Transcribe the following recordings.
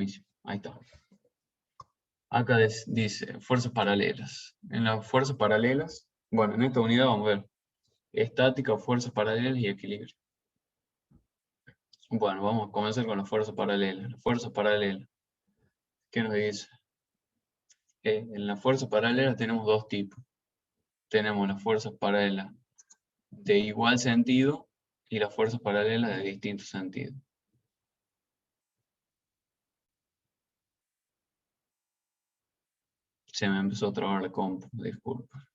Buenísimo, ahí está. Acá dice fuerzas paralelas. En las fuerzas paralelas, bueno, en esta unidad vamos a ver estática, fuerzas paralelas y equilibrio. Bueno, vamos a comenzar con las fuerzas paralelas. Las fuerzas paralelas, ¿qué nos dice? En las fuerzas paralelas tenemos dos tipos. Tenemos las fuerzas paralelas de igual sentido y las fuerzas paralelas de distinto sentido. Se me empezó a trabar la compu, disculpa.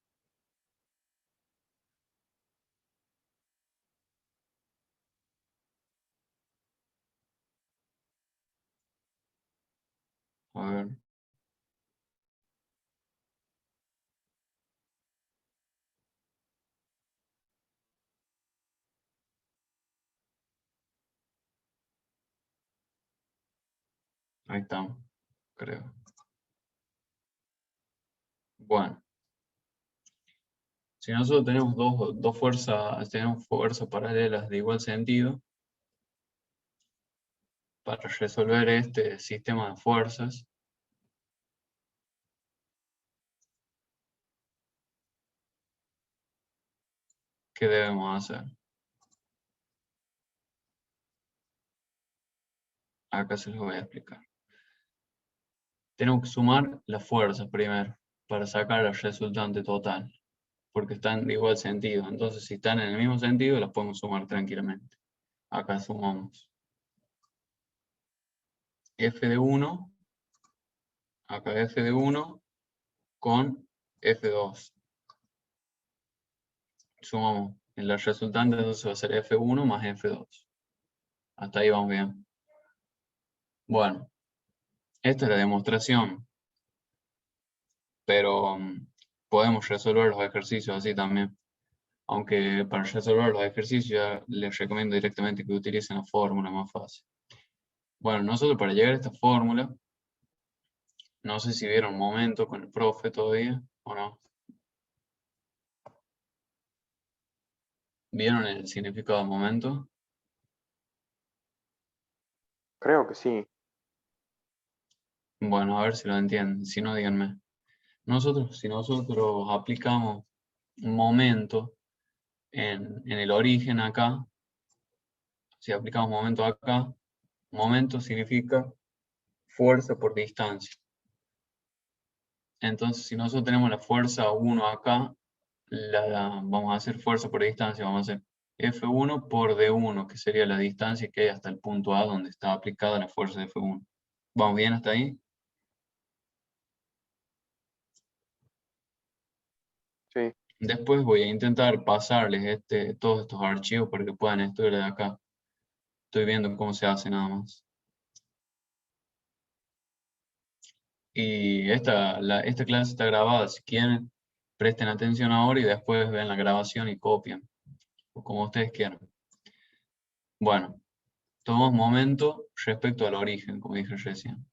A ver. Ahí estamos, creo. Bueno. Si nosotros tenemos dos fuerzas, tenemos fuerzas paralelas de igual sentido, para resolver este sistema de fuerzas, ¿qué debemos hacer? Acá se los voy a explicar. Tenemos que sumar las fuerzas primero, para sacar la resultante total, porque están de igual sentido. Entonces, si están en el mismo sentido, las podemos sumar tranquilamente. Acá sumamos f de 1, acá f de 1 con f de 2. Sumamos en la resultante, entonces va a ser f1 más f2. Hasta ahí vamos bien. Bueno, esta es la demostración, pero podemos resolver los ejercicios así también. Aunque para resolver los ejercicios ya les recomiendo directamente que utilicen la fórmula más fácil. Bueno, nosotros para llegar a esta fórmula, no sé si vieron momento con el profe todavía o no. ¿Vieron el significado de momento? Creo que sí. Bueno, a ver si lo entienden. Si no, díganme. Si nosotros aplicamos momento en el origen acá, si aplicamos momento acá, momento significa fuerza por distancia. Entonces, si nosotros tenemos la fuerza 1 acá, vamos a hacer fuerza por distancia, vamos a hacer F1 por D1, que sería la distancia que hay hasta el punto A donde está aplicada la fuerza de F1. ¿Vamos bien hasta ahí? Sí. Después voy a intentar pasarles todos estos archivos para que puedan estudiar de acá. Estoy viendo cómo se hace nada más. Y esta clase está grabada, si quieren, presten atención ahora y después ven la grabación y copian, o como ustedes quieran. Bueno, tomamos momento respecto al origen, como dije recién.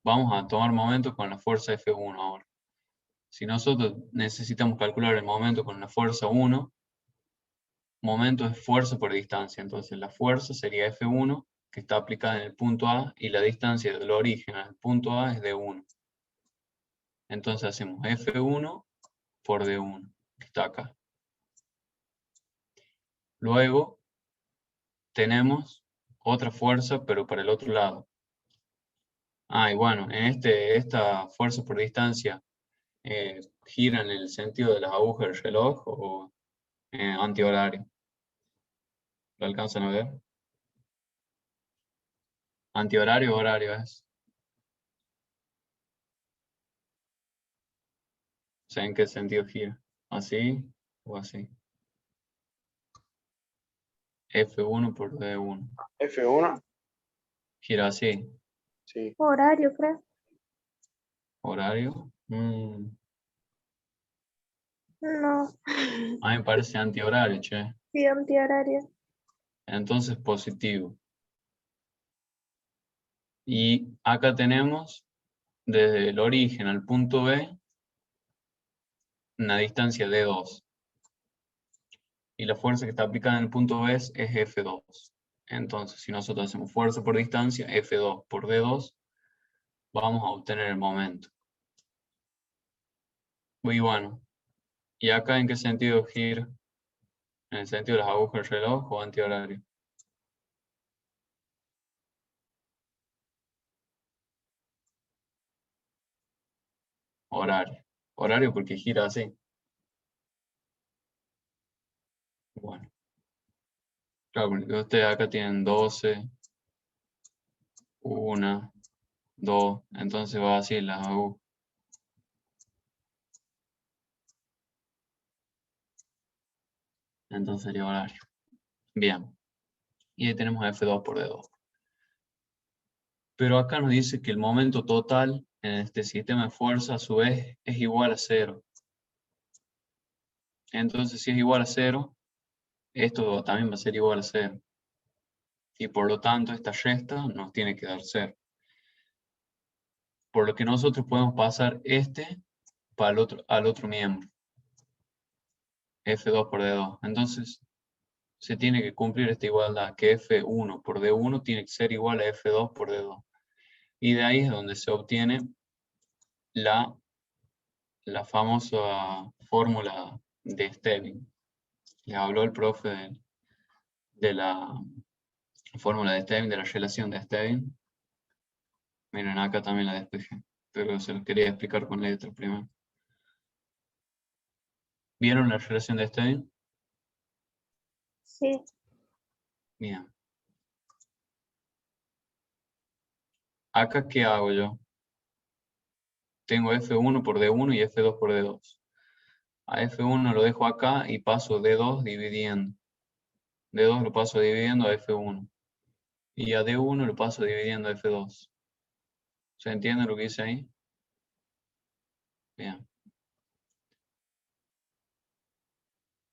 Vamos a tomar momento con la fuerza F1 ahora. Si nosotros necesitamos calcular el momento con la fuerza 1, momento es fuerza por distancia, entonces la fuerza sería F1, que está aplicada en el punto A, y la distancia del origen al punto A es D1. Entonces hacemos F1 por D1, que está acá. Luego tenemos otra fuerza, pero para el otro lado. Y bueno, en esta fuerza por distancia gira en el sentido de las agujas del reloj o antihorario. ¿Lo alcanzan a ver? Antihorario o horario es. O sea, ¿en qué sentido gira? ¿Así o así? F1 por D1. F1. Gira así. Sí. Horario, creo. ¿Horario? No, A mí me parece antihorario, che. sí, antihorario. Entonces positivo. Y acá tenemos, desde el origen al punto B, una distancia D2. Y la fuerza que está aplicada en el punto B es F2. Entonces, si nosotros hacemos fuerza por distancia, F2 por D2, vamos a obtener el momento. Muy bueno. ¿Y acá en qué sentido gira? ¿En el sentido de las agujas del reloj o antihorario? Horario. Horario porque gira así. Bueno. Claro, porque ustedes acá tienen 12, 1, 2, entonces va así las agujas. Entonces sería horario. Bien. Y ahí tenemos F2 por D2. Pero acá nos dice que el momento total en este sistema de fuerza a su vez es igual a 0. Entonces si es igual a 0, esto también va a ser igual a 0. Y por lo tanto esta resta nos tiene que dar 0. Por lo que nosotros podemos pasar este para al otro miembro. F2 por D2. Entonces se tiene que cumplir esta igualdad, que F1 por D1 tiene que ser igual a F2 por D2. Y de ahí es donde se obtiene la famosa fórmula de Stirling. Les habló el profe de la fórmula de Stirling, de la relación de Stirling. Miren, acá también la despejé, pero se los quería explicar con letras primero. ¿Vieron la relación de Stirling? Sí. Bien. Acá, ¿qué hago yo? Tengo F1 por D1 y F2 por D2. A F1 lo dejo acá y paso D2 dividiendo. D2 lo paso dividiendo a F1. Y a D1 lo paso dividiendo a F2. ¿Se entiende lo que hice ahí? Bien.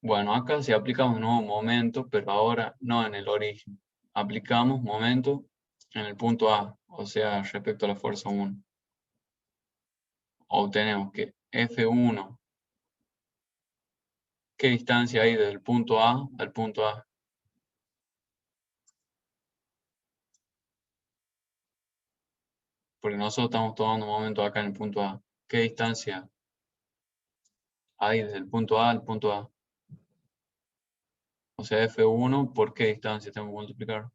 Bueno, acá si aplicamos un nuevo momento, pero ahora no en el origen. Aplicamos momento en el punto A, o sea, respecto a la fuerza 1. Obtenemos que F1, ¿qué distancia hay del punto A al punto A? Porque nosotros estamos tomando un momento acá en el punto A. ¿Qué distancia hay desde el punto A al punto A? O sea, F1, ¿por qué distancia tengo que multiplicar?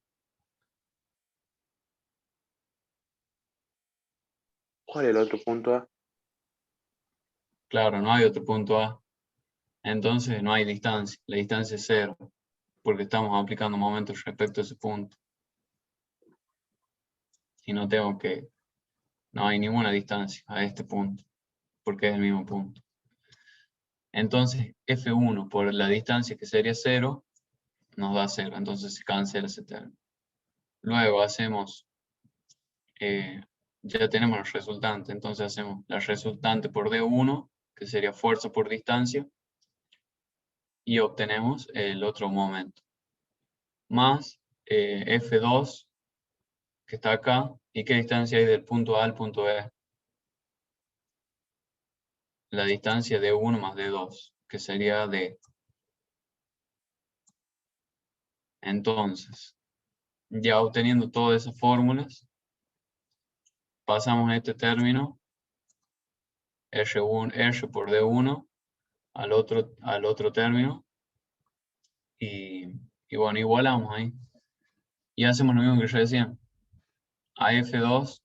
¿Cuál es el otro punto A? Claro, no hay otro punto A. Entonces no hay distancia. La distancia es 0, porque estamos aplicando momentos respecto a ese punto. Y no hay ninguna distancia a este punto, porque es el mismo punto. Entonces, F1 por la distancia que sería 0, nos da 0. Entonces se cancela ese término. Luego hacemos, ya tenemos el resultante. Entonces hacemos la resultante por D1, que sería fuerza por distancia, y obtenemos el otro momento. Más F2, que está acá, y qué distancia hay del punto A al punto B. La distancia de 1 más de 2, que sería D. Entonces, ya obteniendo todas esas fórmulas, pasamos este término, R por D1, al otro término, y bueno, igualamos ahí. Y hacemos lo mismo que yo decía. A F2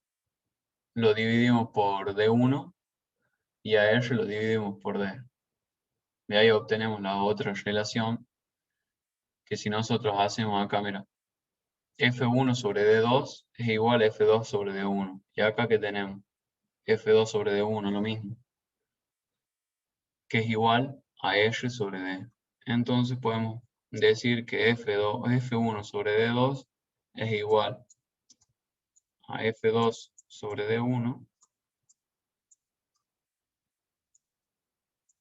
lo dividimos por D1 y a R lo dividimos por D. De ahí obtenemos la otra relación, que si nosotros hacemos acá, mira, F1 sobre D2 es igual a F2 sobre D1. Y acá que tenemos F2 sobre D1, lo mismo, que es igual a R sobre D. Entonces podemos decir que F1 sobre D2 es igual a F2 sobre D1,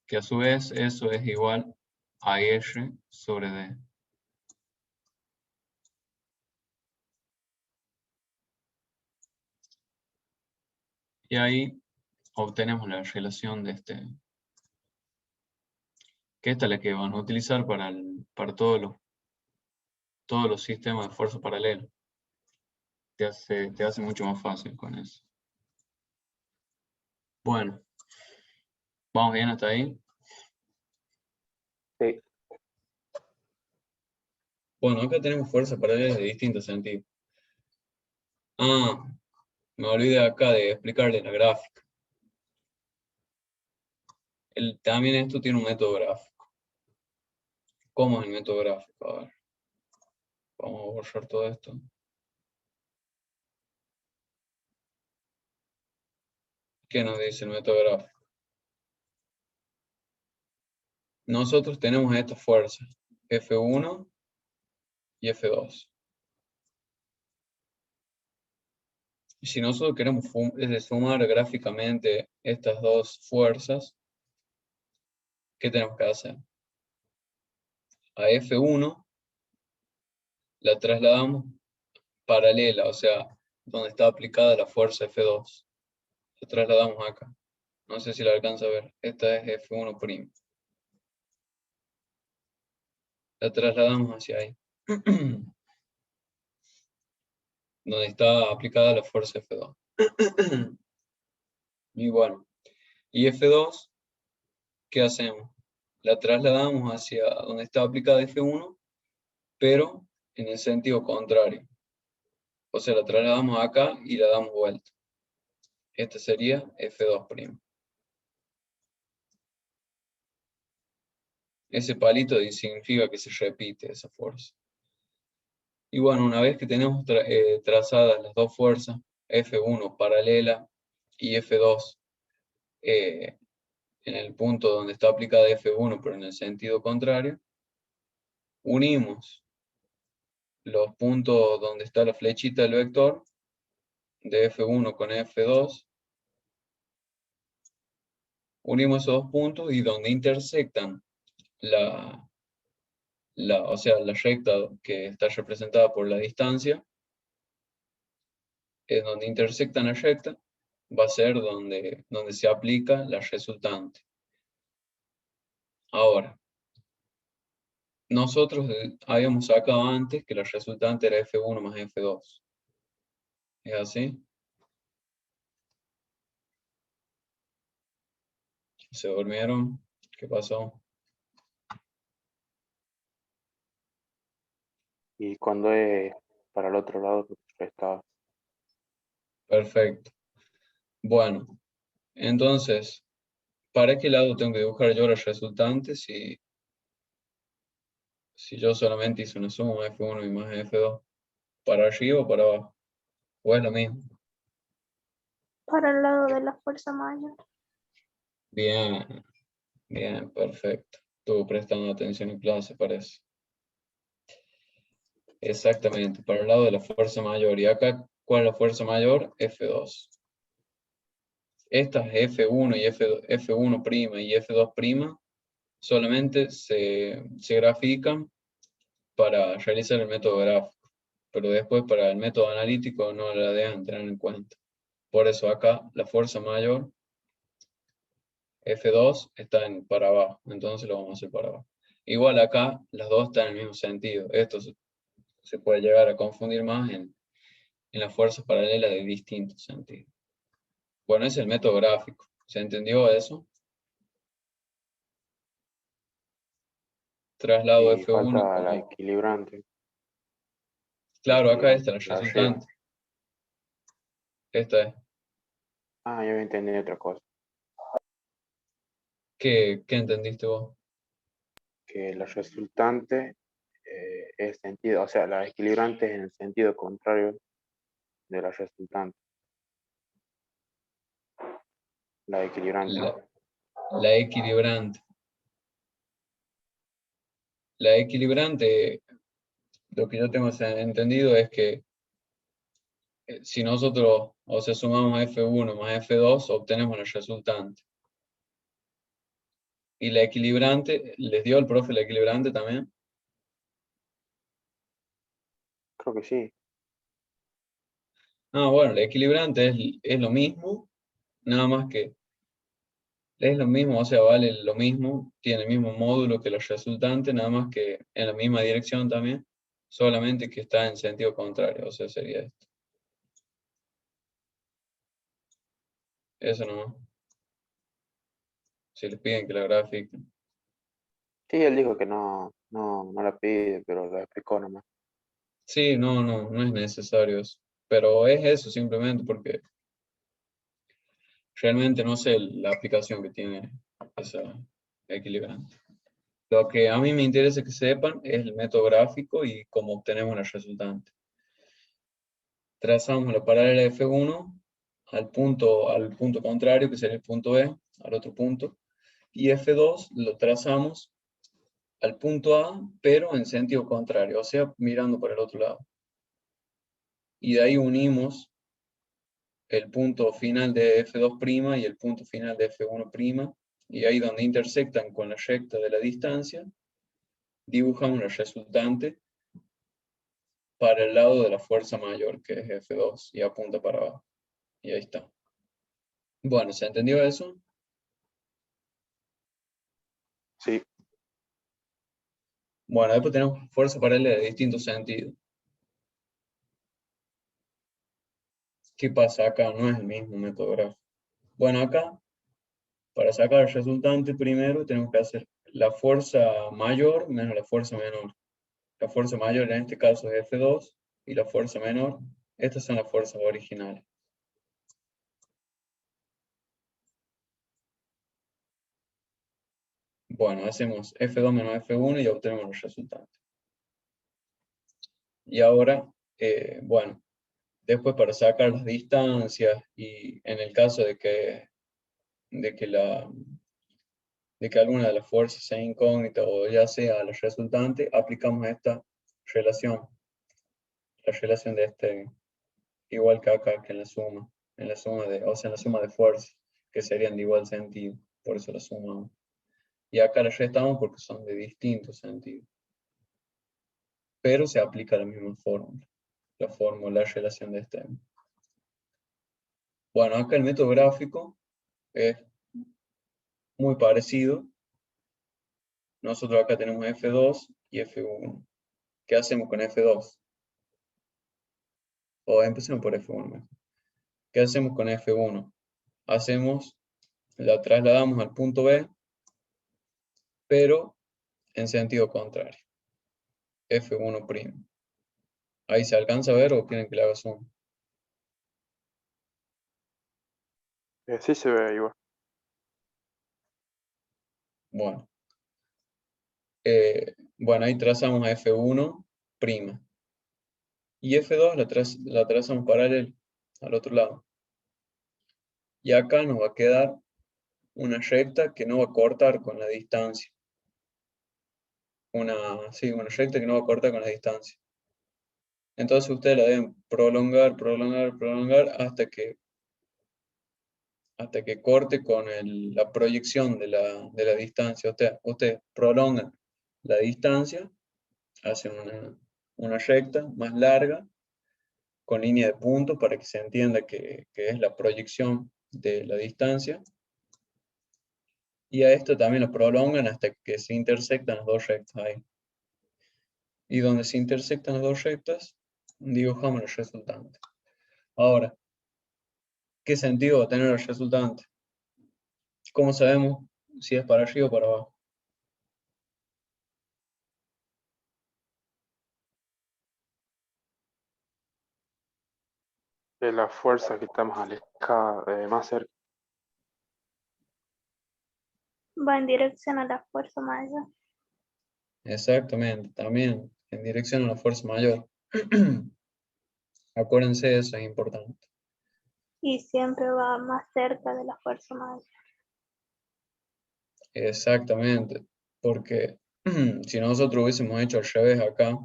que a su vez eso es igual a R sobre D. Y ahí obtenemos la relación de este, que esta es la que van a utilizar para todos todos los sistemas de fuerza paralela. Te hace mucho más fácil con eso. Bueno, ¿vamos bien hasta ahí? Sí. Bueno, acá tenemos fuerzas paralelas de distintos sentidos. Ah, me olvidé acá de explicarle la gráfica. También esto tiene un método gráfico. ¿Cómo es el método gráfico? A ver, vamos a borrar todo esto. ¿Qué nos dice el método gráfico? Nosotros tenemos estas fuerzas, F1 y F2. Y si nosotros queremos sumar gráficamente estas dos fuerzas, ¿qué tenemos que hacer? A F1 la trasladamos paralela, o sea, donde está aplicada la fuerza F2. La trasladamos acá. No sé si la alcanza a ver. Esta es F1'. La trasladamos hacia ahí. Donde está aplicada la fuerza F2. Y bueno, y F2, ¿qué hacemos? La trasladamos hacia donde está aplicada F1, pero en el sentido contrario. O sea, la trasladamos acá y la damos vuelta. Esta sería F2'. Ese palito significa que se repite esa fuerza. Y bueno, una vez que tenemos trazadas las dos fuerzas, F1 paralela y F2 en el punto donde está aplicada F1 pero en el sentido contrario, unimos los puntos donde está la flechita del vector de F1 con F2, unimos esos dos puntos y donde intersectan o sea, la recta que está representada por la distancia, es donde intersectan la recta, va a ser donde se aplica la resultante. Ahora, nosotros habíamos sacado antes que la resultante era F1 más F2. ¿Es así? ¿Se durmieron? ¿Qué pasó? Y cuando es para el otro lado, está. Perfecto. Bueno, entonces, ¿para qué lado tengo que dibujar yo la resultante si yo solamente hice una suma F1 y más F2? ¿Para arriba o para abajo? ¿O es lo mismo? Para el lado de la fuerza mayor. Bien, bien, perfecto. Estuvo prestando atención en clase, parece. Exactamente, para el lado de la fuerza mayor. Y acá, ¿cuál es la fuerza mayor? F2. Estas F1 y F1' y F2' solamente se grafican para realizar el método gráfico, pero después para el método analítico no la dejan tener en cuenta. Por eso acá la fuerza mayor, F2, está para abajo, entonces lo vamos a hacer para abajo. Igual acá las dos están en el mismo sentido. Esto se puede llegar a confundir más en las fuerzas paralelas de distintos sentidos. Bueno, ese es el método gráfico. ¿Se entendió eso? Traslado Y F1 falta la como... equilibrante. Claro, acá está la La arriba. resultante. Esta es. Ah, yo entendí otra cosa. ¿Qué entendiste vos? Que la resultante es sentido, o sea, la equilibrante es en el sentido contrario de la resultante. La equilibrante. La equilibrante. La equilibrante, lo que yo tengo entendido es que si nosotros, o sea, sumamos F1 más F2, obtenemos la resultante. Y la equilibrante, ¿les dio el profe la equilibrante también? Creo que sí. Ah, bueno, la equilibrante es lo mismo, nada más que es lo mismo, o sea, vale lo mismo, tiene el mismo módulo que la resultante, nada más que en la misma dirección también. solamente que está en sentido contrario, o sea, sería esto. Eso no. Si les piden que la grafiquen. Sí, él dijo que no la pide, pero la explicó nomás. Sí, no es necesario eso. Pero es eso simplemente porque realmente no sé la aplicación que tiene esa equilibrante. Lo que a mí me interesa que sepan es el método gráfico y cómo obtenemos la resultante. Trazamos la paralela F1 al punto contrario, que sería el punto E, al otro punto, y F2 lo trazamos al punto A, pero en sentido contrario, o sea, mirando por el otro lado. Y de ahí unimos el punto final de F2' y el punto final de F1', y ahí donde intersectan con la recta de la distancia, dibujamos la resultante para el lado de la fuerza mayor, que es F2, y apunta para abajo. Y ahí está. Bueno, ¿se entendió eso? Sí, Bueno, después tenemos fuerza paralela de distintos sentidos. ¿Qué pasa acá? No es el mismo método gráfico. Bueno, acá, para sacar el resultante primero, tenemos que hacer la fuerza mayor menos la fuerza menor. La fuerza mayor en este caso es F2 y la fuerza menor, estas son las fuerzas originales. Bueno, hacemos F2 menos F1 y obtenemos los resultantes. Y ahora, bueno, después para sacar las distancias y en el caso de que alguna de las fuerzas sea incógnita o ya sea la resultante, aplicamos esta relación, la relación de este, igual que acá, que en la suma de, o sea, en la suma de fuerzas, que serían de igual sentido, por eso la sumamos. Y acá las restamos porque son de distintos sentidos. Pero se aplica la misma fórmula, la relación de este. Bueno, acá el método gráfico es muy parecido. Nosotros acá tenemos F2 y F1. ¿Qué hacemos con F2? O empecemos por F1 mejor. ¿Qué hacemos con F1? La trasladamos al punto B, pero en sentido contrario. F1'. Ahí se alcanza a ver o quieren que le haga zoom. sí se ve igual. Bueno, bueno, ahí trazamos a F1'. Y F2 la trazamos paralela al otro lado. Y acá nos va a quedar una recta que no va a cortar con la distancia. Sí, una recta que no va a cortar con la distancia. Entonces ustedes la deben prolongar hasta que corte con la proyección de la distancia. Ustedes prolongan la distancia, hacen una recta más larga, con línea de puntos para que se entienda que es la proyección de la distancia. Y a esto también lo prolongan hasta que se intersectan las dos rectas ahí. Y donde se intersectan las dos rectas, dibujamos el resultante. Ahora, ¿qué sentido va a tener el resultante? ¿Cómo sabemos si es para arriba o para abajo? De la fuerza que está más alejada, más cerca. Va en dirección a la fuerza mayor. Exactamente, también en dirección a la fuerza mayor. Acuérdense, eso es importante. Y siempre va más cerca de la fuerza mayor. Exactamente, porque si nosotros hubiésemos hecho al revés acá,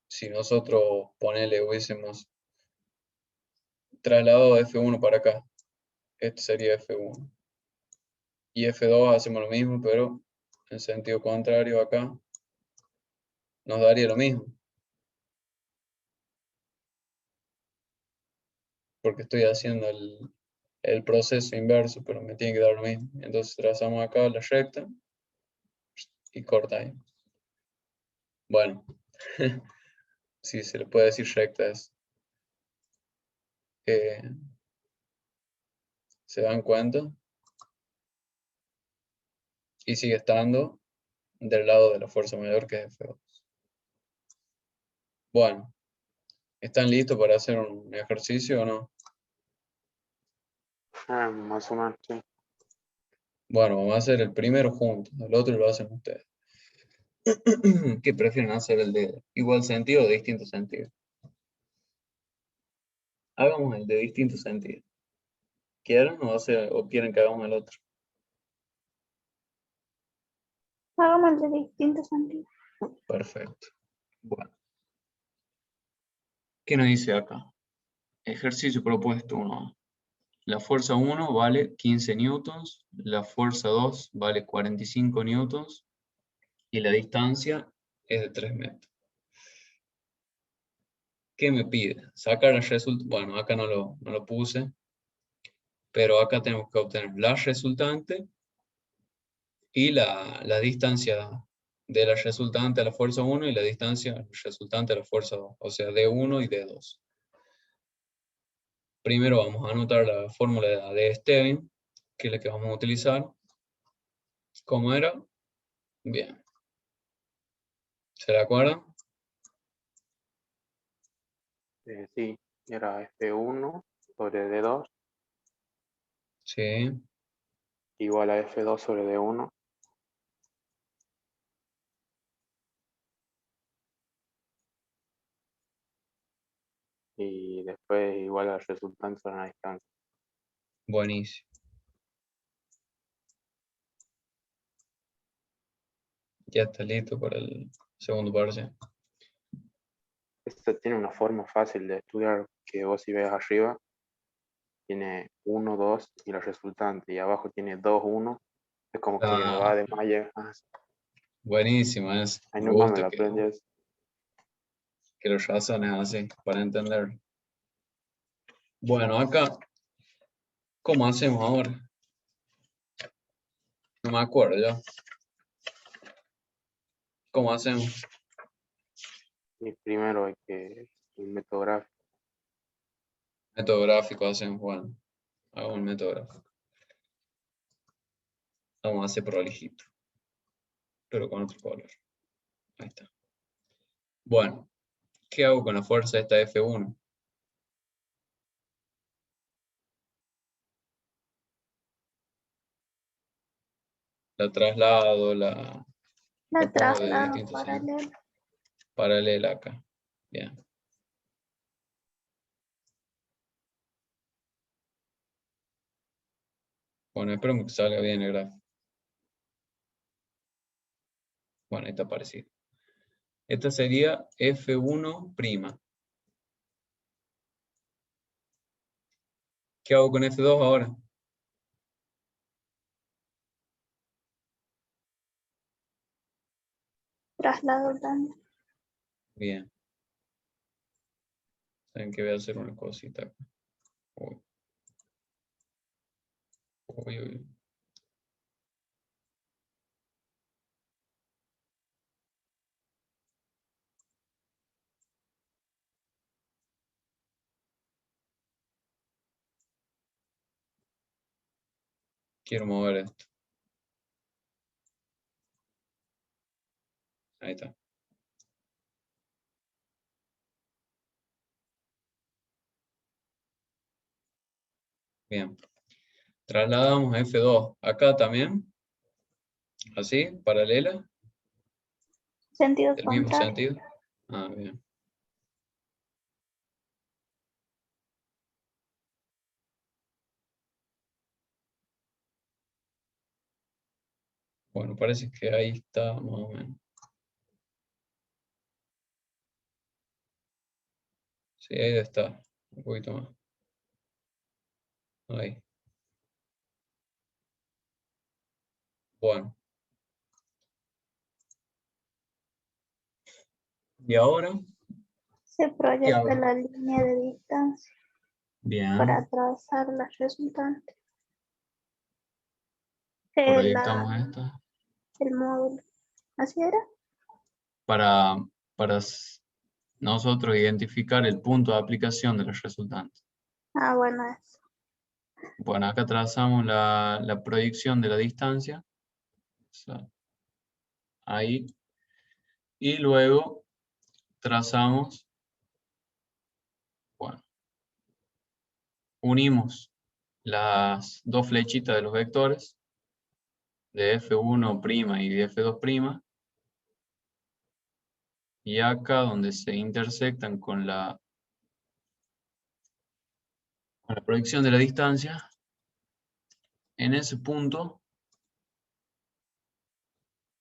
si nosotros, ponele, hubiésemos trasladado F1 para acá, este sería F1. Y F2 hacemos lo mismo, pero en sentido contrario acá, nos daría lo mismo. Porque estoy haciendo el proceso inverso, pero me tiene que dar lo mismo. Entonces trazamos acá la recta y corta ahí. Bueno, sí, se le puede decir recta es. ¿Se dan cuenta? Y sigue estando del lado de la fuerza mayor, que es F2. Bueno, ¿están listos para hacer un ejercicio o no? Más o menos, sí. Bueno, vamos a hacer el primero juntos, el otro lo hacen ustedes. ¿Qué prefieren hacer, el de igual sentido o de distinto sentido? Hagamos el de distinto sentido. ¿Quieren o quieren que hagamos el otro? Hagamos de distintos sentidos. Perfecto. Bueno, ¿qué nos dice acá? Ejercicio propuesto 1. La fuerza 1 vale 15 newtons, la fuerza 2 vale 45 newtons y la distancia es de 3 metros. ¿Qué me pide? Sacar el resultado. Bueno, acá no lo puse, pero acá tenemos que obtener la resultante y la distancia de la resultante a la fuerza 1 y la distancia resultante a la fuerza 2, o sea, D1 y D2. Primero vamos a anotar la fórmula de Stevin, que es la que vamos a utilizar. ¿Cómo era? Bien. ¿Se la acuerdan? Sí, era F1 sobre D2 Sí. igual a F2 sobre D1 y después igual al resultante sobre la distancia. Buenísimo. Ya está listo para el segundo parcial. Esto tiene una forma fácil de estudiar que vos si ves arriba tiene 1, 2 y la resultante y abajo tiene 2, 1. Es como que va Ah, de malla. buenísimo, Ahí me nomás me gusta lo aprendes. que los razones así para entender. Bueno, acá, ¿cómo hacemos ahora? No me acuerdo ya. ¿Cómo hacemos? Y primero hay que el método gráfico. Método gráfico hacemos, bueno, hago un método gráfico. Vamos a hacer prolijito, pero con otro color. Ahí está. Bueno, ¿qué hago con la fuerza de esta F1? La traslado, la La pongo de traslado distintos sentidos. paralela. Paralela acá. Bien. Bueno, espero que salga bien el gráfico. Bueno, ahí está parecido. Esta sería F1'. ¿Qué hago con F2 ahora? Traslado también. Bien. Saben que voy a hacer una cosita acá. Uy. Uy, uy. Quiero mover esto. Ahí está. Bien. Trasladamos F2 acá también. Así, paralela. Sentido Del mismo contrario. sentido. Ah, bien. Bueno, parece que ahí está más o menos. Sí, ahí debe estar. Un poquito más. Ahí. Bueno. ¿Y ahora Se qué proyecta hago? la línea de distancia para Bien. atravesar la resultante. Que es Proyectamos esta. el módulo. ¿Así era? para, para nosotros identificar el punto de aplicación de los resultantes. Ah, bueno, eso. Bueno, acá trazamos la proyección de la distancia. O sea, ahí. Y luego trazamos, bueno, unimos las dos flechitas de los vectores de F1' y de F2', y acá donde se intersectan con la proyección de la distancia, en ese punto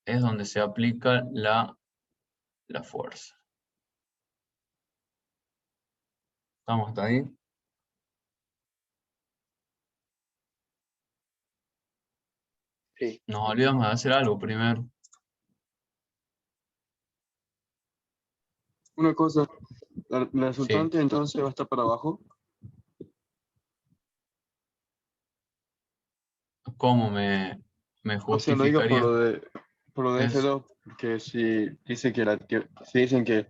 es donde se aplica la fuerza. ¿Estamos hasta ahí? Sí, Nos olvidamos de hacer algo primero. Una cosa, la Sí. resultante entonces va a estar para abajo. ¿Cómo me O sea, lo digo justificaría? por lo de Es F2, que si dice si dicen que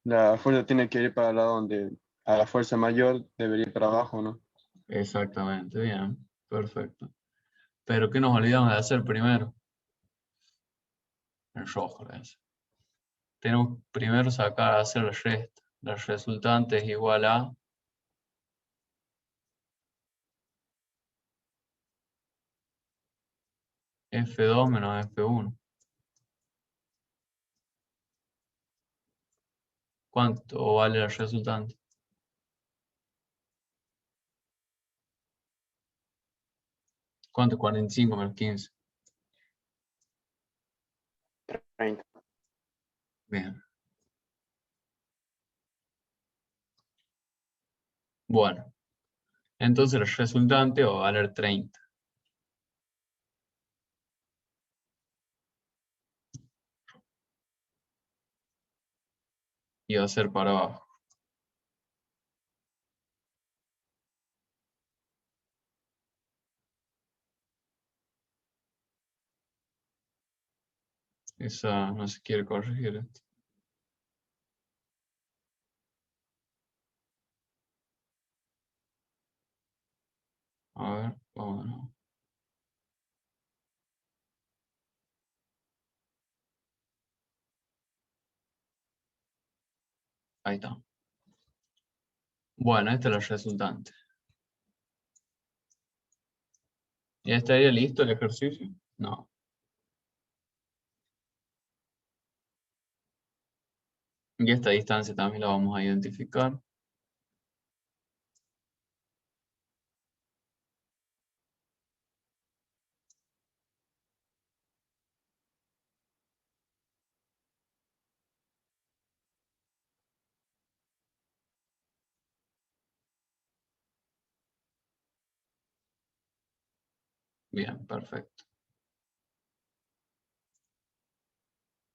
la fuerza tiene que ir para el lado donde a la fuerza mayor debería ir para abajo, ¿no? exactamente, bien, perfecto. Pero ¿qué nos olvidamos de hacer primero? En rojo, ¿ves? Tenemos que primero hacer la resta. La resultante es igual a F2 menos F1. ¿Cuánto vale la resultante? ¿Cuánto? 45 menos 15. 30. Bien. Bueno, entonces el resultante va a valer 30. Y va a ser para abajo. Esa no se quiere corregir esto. A ver, vámonos. Ahí está. Bueno, esta es la resultante. ¿Ya estaría listo el ejercicio? No. Y esta distancia también la vamos a identificar. Bien, perfecto.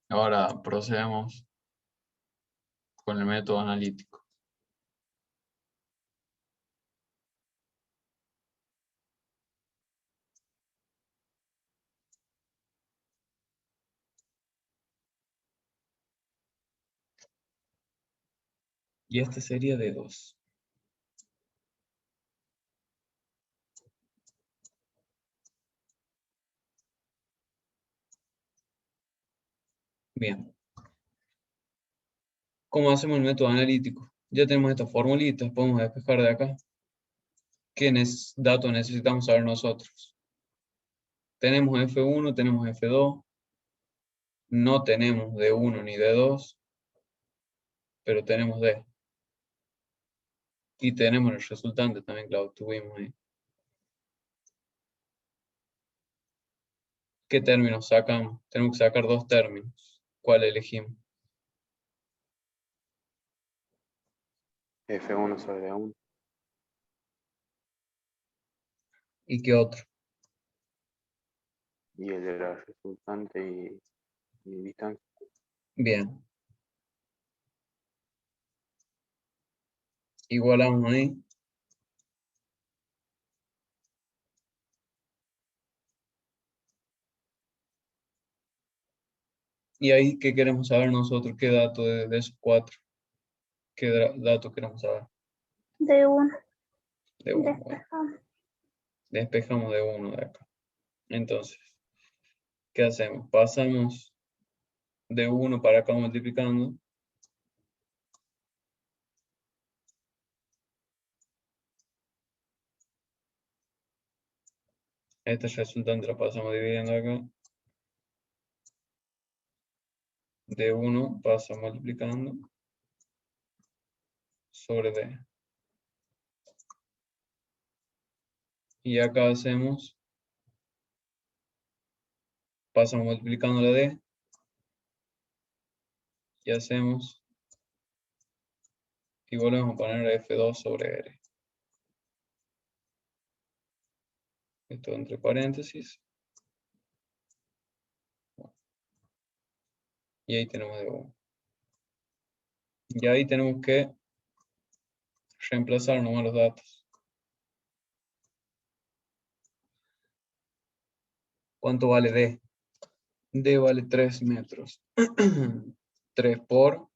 Ahora procedemos con el método analítico. Y este sería de 2. Bien. ¿Cómo hacemos el método analítico? Ya tenemos estas formulitas, podemos despejar de acá. ¿Qué datos necesitamos saber nosotros? Tenemos F1, tenemos F2. No tenemos D1 ni D2, pero tenemos D. Y tenemos el resultante también que lo obtuvimos ahí. ¿Qué términos sacamos? Tenemos que sacar dos términos. ¿Cuál elegimos? F1 sobre A1. ¿Y qué otro? Y el de la resultante y distancia. Bien. Igualamos ahí. Y ahí, ¿qué queremos saber nosotros? ¿Qué dato de esos 4? ¿Qué dato queremos saber? De 1. De 1. Bueno, Despejamos. despejamos de 1 de acá. Entonces, ¿qué hacemos? Pasamos de 1 para acá multiplicando. Este resultante lo pasamos dividiendo acá. De 1 pasa multiplicando sobre D. Y acá hacemos, pasamos multiplicando la D. Y hacemos, y volvemos a poner F2 sobre R. Esto entre paréntesis. Y ahí tenemos de 1. Y ahí tenemos que reemplazar nomás los datos. ¿Cuánto vale D? D vale 3 metros. 3 por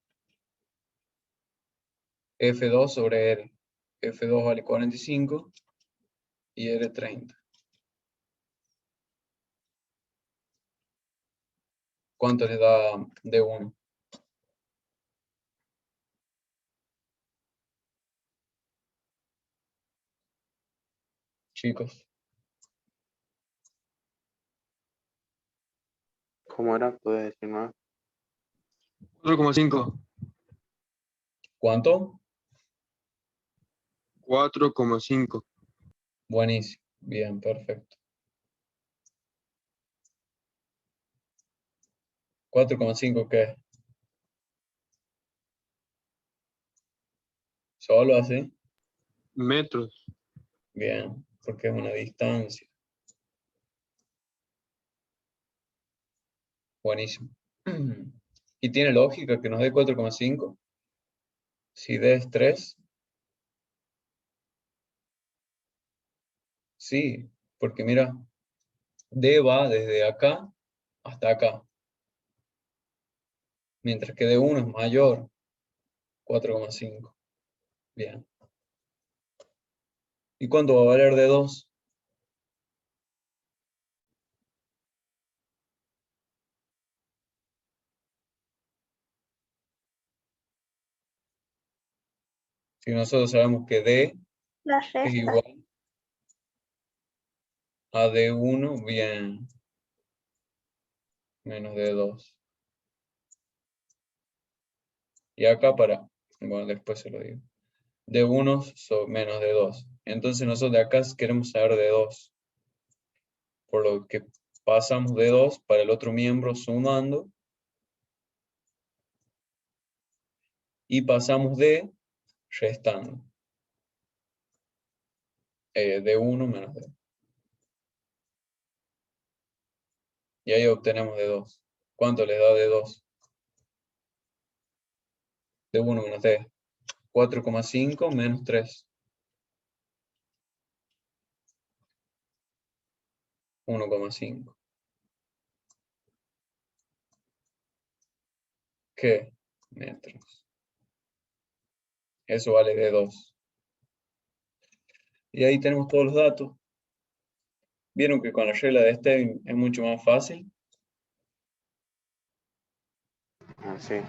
F2 sobre R. F2 vale 45 y R 30. ¿Cuánto les da D1? Chicos, ¿Cómo era? ¿Puedes decir más? 4,5. ¿cuánto? 4,5. Buenísimo. Bien, perfecto. 4,5 ¿qué? ¿Solo así? Metros. Bien, porque es una distancia. Buenísimo. ¿Y tiene lógica que nos dé 4,5? Si D es 3. Sí, porque mira, D va desde acá hasta acá. Mientras que D1 es mayor, 4,5. Bien. ¿Y cuánto va a valer D2? Si nosotros sabemos que D La es resta. igual a D1, bien, menos D2. Y acá bueno, después se lo digo. D1 menos D2. Entonces nosotros de acá queremos saber D2. Por lo que pasamos D2 para el otro miembro sumando. Y pasamos D restando. D1 menos D. Y ahí obtenemos D2. ¿Cuánto les da D2? D1 menos D. 4,5 menos 3. 1,5. ¿Qué? Metros. Eso vale D2. Y ahí tenemos todos los datos. ¿Vieron que con la regla de Stevin es mucho más fácil? Sí.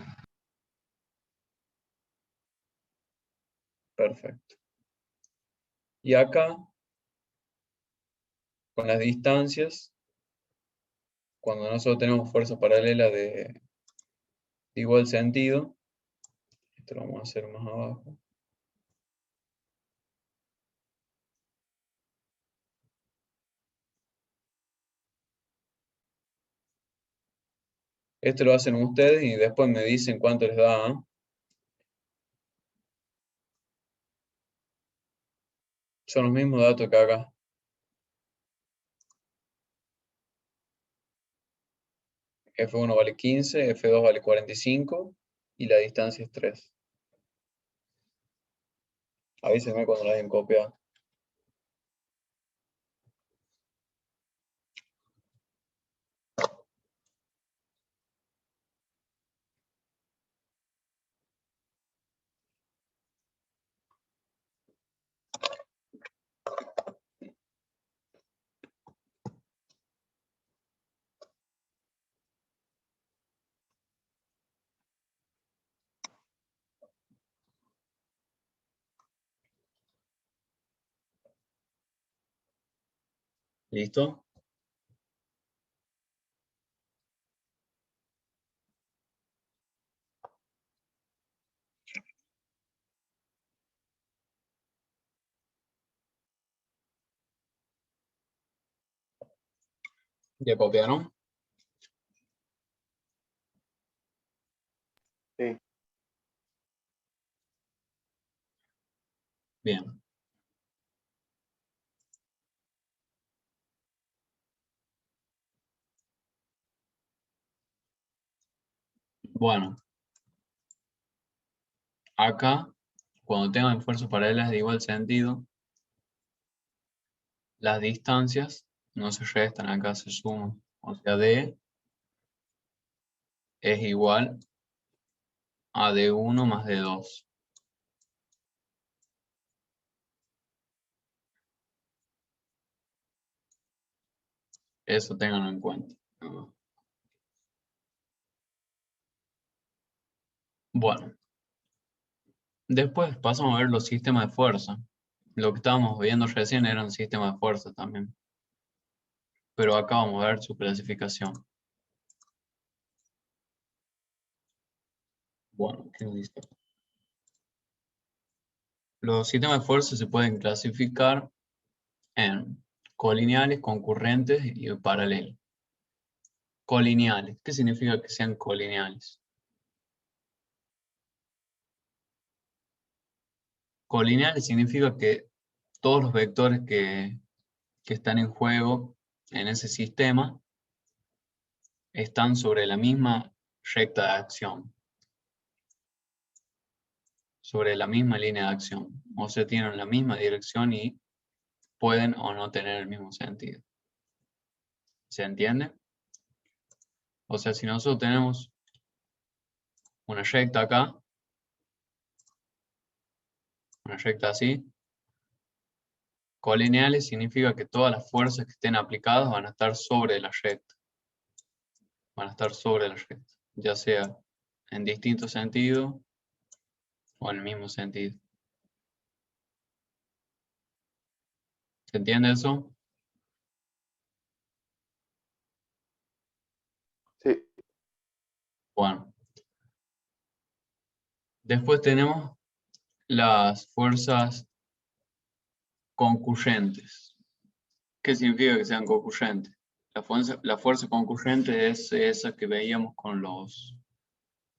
Perfecto. Y acá, con las distancias, cuando nosotros tenemos fuerza paralela de igual sentido, esto lo vamos a hacer más abajo. Esto lo hacen ustedes y después me dicen cuánto les da. ¿Eh? Son los mismos datos que acá. F1 vale 15, F2 vale 45 y la distancia es 3. Avísenme cuando la hayan copiado. ¿Listo? ¿Ya copiaron? Sí. Bien. Bueno, acá, cuando tengan fuerzas paralelas de igual sentido, las distancias no se restan, acá se suman. O sea, D es igual a D1 más D2. Eso ténganlo en cuenta. Bueno, después pasamos a ver los sistemas de fuerza. Lo que estábamos viendo recién eran sistemas de fuerza también. Pero acá vamos a ver su clasificación. Bueno, ¿qué nos dice? Los sistemas de fuerza se pueden clasificar en colineales, concurrentes y paralelos. Colineales. ¿Qué significa que sean colineales? Colineales significa que todos los vectores que están en juego en ese sistema están sobre la misma recta de acción, sobre la misma línea de acción. O sea, tienen la misma dirección y pueden o no tener el mismo sentido. ¿Se entiende? O sea, si nosotros tenemos una recta acá, una recta así, colineales significa que todas las fuerzas que estén aplicadas van a estar sobre la recta. Van a estar sobre la recta, ya sea en distintos sentidos o en el mismo sentido. ¿Se entiende eso? Sí. Bueno. Después tenemos las fuerzas concurrentes. ¿Qué significa que sean concurrentes? La fuerza concurrente es esa que veíamos cuando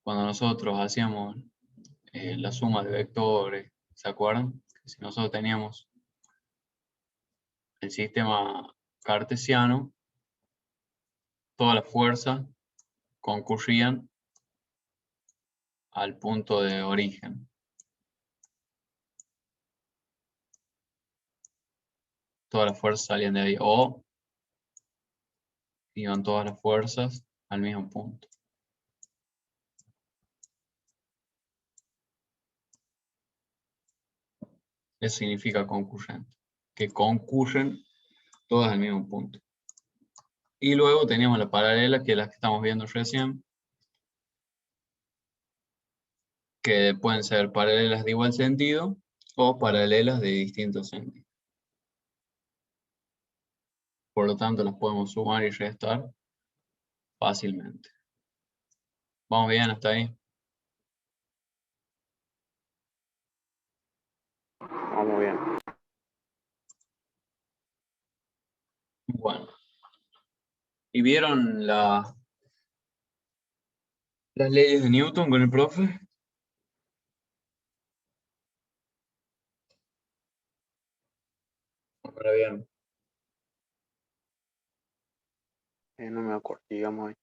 nosotros hacíamos la suma de vectores. ¿Se acuerdan? Que si nosotros teníamos el sistema cartesiano, todas las fuerzas concurrían al punto de origen. Todas las fuerzas salían de ahí. O iban todas las fuerzas al mismo punto. Eso significa concurrente. Que concurren todas al mismo punto. Y luego teníamos la paralela, que es la que estamos viendo recién, que pueden ser paralelas de igual sentido o paralelas de distinto sentido. Por lo tanto, las podemos sumar y restar fácilmente. ¿Vamos bien hasta ahí? Vamos bien. Bueno. ¿Y vieron las leyes de Newton con el profe? Ahora bien. No me acuerdo, digamos ahí.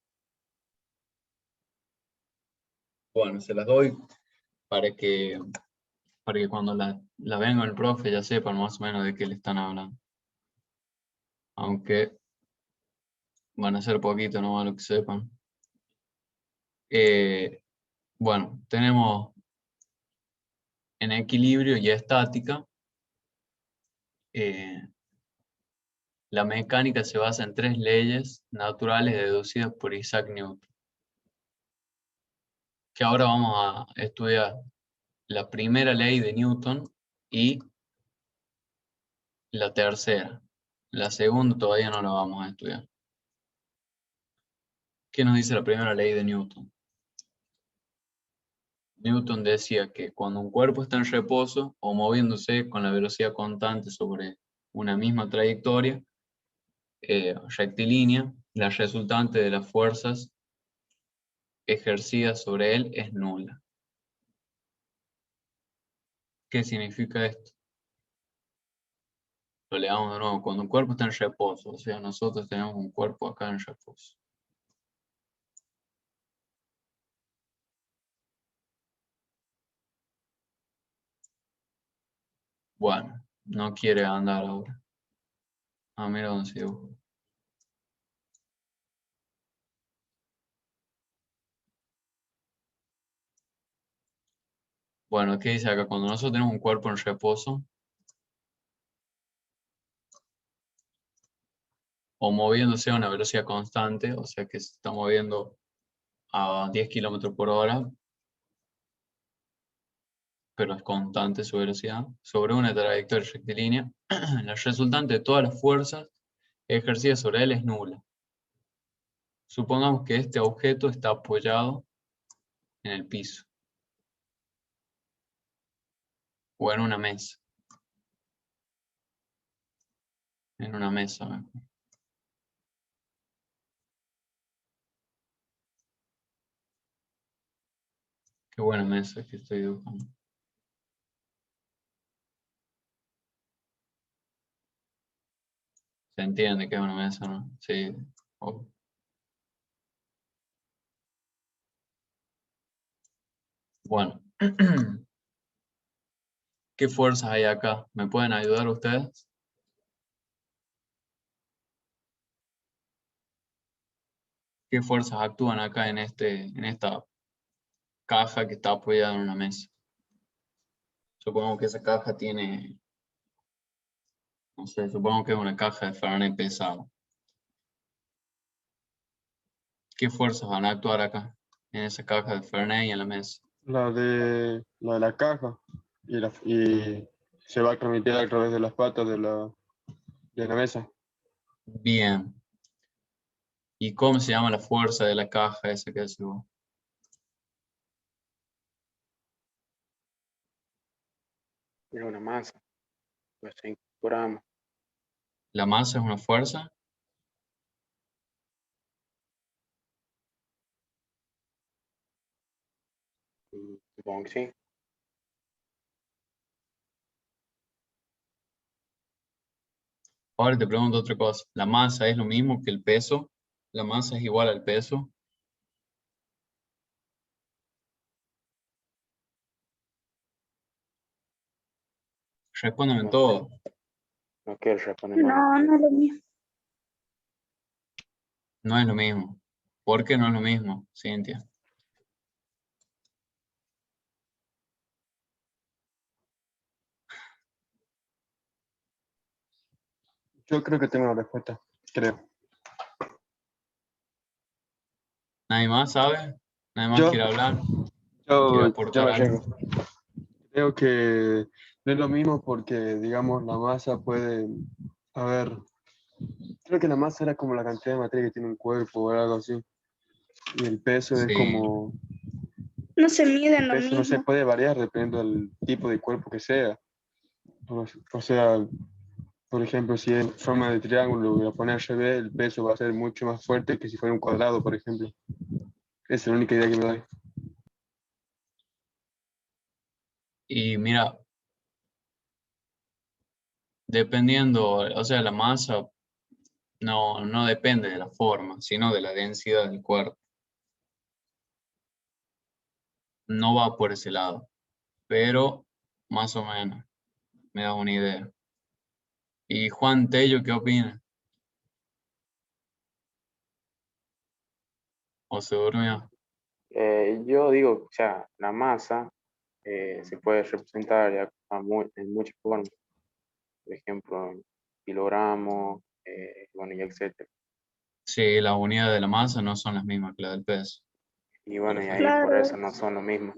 Bueno, se las doy para que cuando la vean con el profe ya sepan más o menos de qué le están hablando. Aunque van a ser poquito nomás lo que sepan. Bueno, tenemos en equilibrio y estática. La mecánica se basa en 3 leyes naturales deducidas por Isaac Newton. Que ahora vamos a estudiar la primera ley de Newton y la tercera. La segunda todavía no la vamos a estudiar. ¿Qué nos dice la primera ley de Newton? Newton decía que cuando un cuerpo está en reposo o moviéndose con la velocidad constante sobre una misma trayectoria rectilínea, la resultante de las fuerzas ejercidas sobre él es nula. ¿Qué significa esto? Lo leamos de nuevo. Cuando un cuerpo está en reposo, o sea, nosotros tenemos un cuerpo acá en reposo. Bueno, no quiere andar ahora. Ah, mira dónde se dibuja. Bueno, ¿qué dice acá? Cuando nosotros tenemos un cuerpo en reposo, o moviéndose a una velocidad constante, o sea que se está moviendo a 10 kilómetros por hora, pero es constante su velocidad, sobre una trayectoria rectilínea, la resultante de todas las fuerzas ejercidas sobre él es nula. Supongamos que este objeto está apoyado en el piso o en una mesa. En una mesa mejor. Qué buena mesa que estoy dibujando. Se entiende que es una mesa, ¿no? Sí. Oh. Bueno. ¿Qué fuerzas hay acá? ¿Me pueden ayudar ustedes? ¿Qué fuerzas actúan acá en esta caja que está apoyada en una mesa? Supongo que esa caja tiene, no sé, supongo que es una caja de Fernet pesado. ¿Qué fuerzas van a actuar acá? En esa caja de Fernet y en la mesa. La de la caja y se va a transmitir a través de las patas de la mesa. Bien. ¿Y cómo se llama la fuerza de la caja esa que hace vos? Es una masa. Pues incorporamos. ¿La masa es una fuerza? Supongo que sí. Ahora te pregunto otra cosa. ¿La masa es lo mismo que el peso? ¿La masa es igual al peso? Respóndeme en No sé. todo. No quiero responder mal. No, no es lo mismo. No es lo mismo. ¿Por qué no es lo mismo, Cintia? Yo creo que tengo la respuesta, creo. ¿Nadie más sabe? ¿Nadie más Yo, quiere hablar? ¿Quiere yo aportar me algo? llego. Creo que no es lo mismo porque, digamos, la masa puede, a ver, creo que la masa era como la cantidad de materia que tiene un cuerpo o algo así. Y el peso es Sí, como, No se miden el lo peso no se mismo. puede variar dependiendo del tipo de cuerpo que sea. O sea, por ejemplo, si es en forma de triángulo y lo pones al revés, el peso va a ser mucho más fuerte que si fuera un cuadrado, por ejemplo. Esa es la única idea que me doy. y mira, dependiendo, o sea, la masa no depende de la forma, sino de la densidad del cuerpo. No va por ese lado, pero más o menos me da una idea. ¿Y Juan Tello qué opina? ¿O se durmió? Yo digo, o sea, la masa se puede representar ya en muchas formas. Por ejemplo, en kilogramos, bueno, y etcétera. Sí, las unidades de la masa no son las mismas que las del peso. Y bueno, y ahí Perfecto. por Claro, eso no son lo mismo.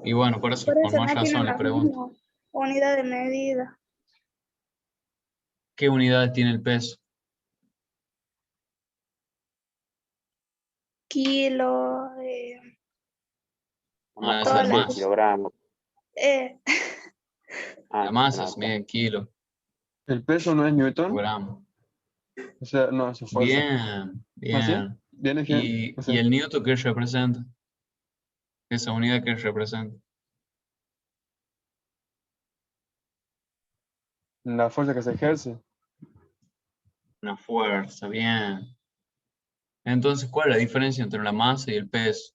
Y bueno, por eso por con eso más no tienen razón le la pregunto. misma unidad de medida. ¿Qué unidades tiene el peso? Kilo, Vamos a esa es todas la decir las... masa. kilogramos. eh, La masa No, se mide en kilo, ¿El peso no es Newton? gramos. O sea, no, es fuerza. Bien, ¿Ah, sí? bien. Bien, es que, o ¿Y sea, el newton qué representa? Esa unidad que representa. la fuerza que se ejerce. Una fuerza, bien. Entonces, ¿cuál es la diferencia entre la masa y el peso?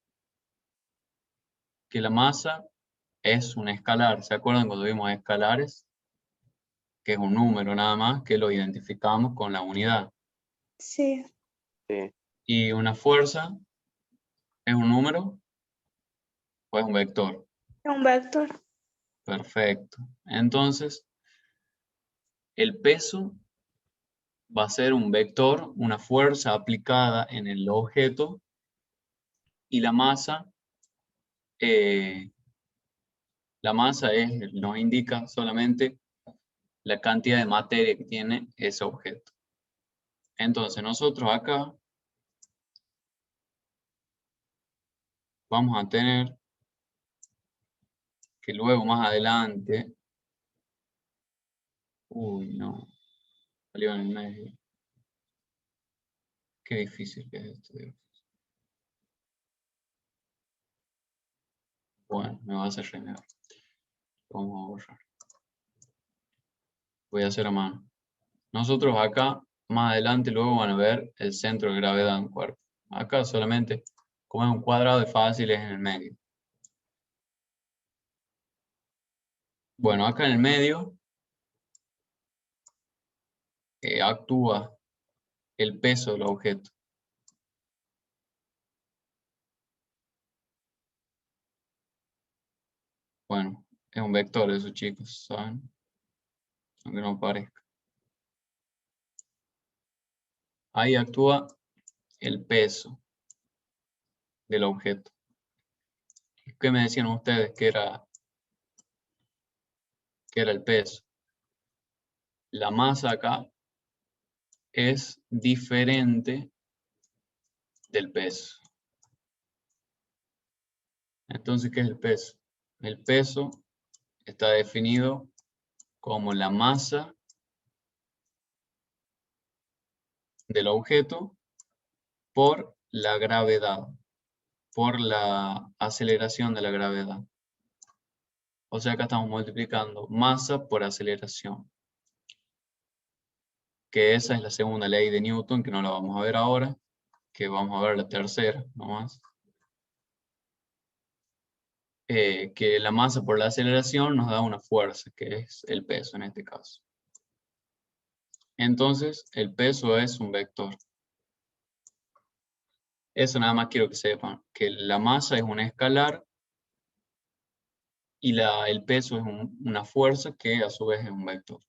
Que la masa es un escalar. ¿Se acuerdan cuando vimos escalares? Que es un número nada más que lo identificamos con la unidad. sí, Sí, Y una fuerza es un número o es un vector. es un vector. Perfecto. Entonces, el peso va a ser un vector, una fuerza aplicada en el objeto, y eh, la masa nos indica solamente la cantidad de materia que tiene ese objeto. Entonces nosotros acá vamos a tener que luego más adelante, uy no, salió en el medio. Qué difícil que es esto, Dios. Bueno, me va a hacer renegar. Vamos a borrar. Voy a hacer a mano. Nosotros acá, más adelante, luego van a ver el centro de gravedad de un cuerpo. Acá solamente, como es un cuadrado de fáciles en el medio. Bueno, acá en el medio actúa el peso del objeto. Bueno, es un vector eso, chicos, ¿saben? Aunque no parezca. Ahí actúa el peso del objeto. ¿Qué me decían ustedes que era el peso? La masa acá es diferente del peso. Entonces, ¿qué es el peso? El peso está definido como la masa del objeto por la gravedad, por la aceleración de la gravedad. O sea, acá estamos multiplicando masa por aceleración. Que esa es la segunda ley de Newton, que no la vamos a ver ahora, que vamos a ver la tercera nomás. Que la masa por la aceleración nos da una fuerza, que es el peso en este caso. Entonces, el peso es un vector. Eso nada más quiero que sepan, que la masa es un escalar y el peso es una fuerza que a su vez es un vector,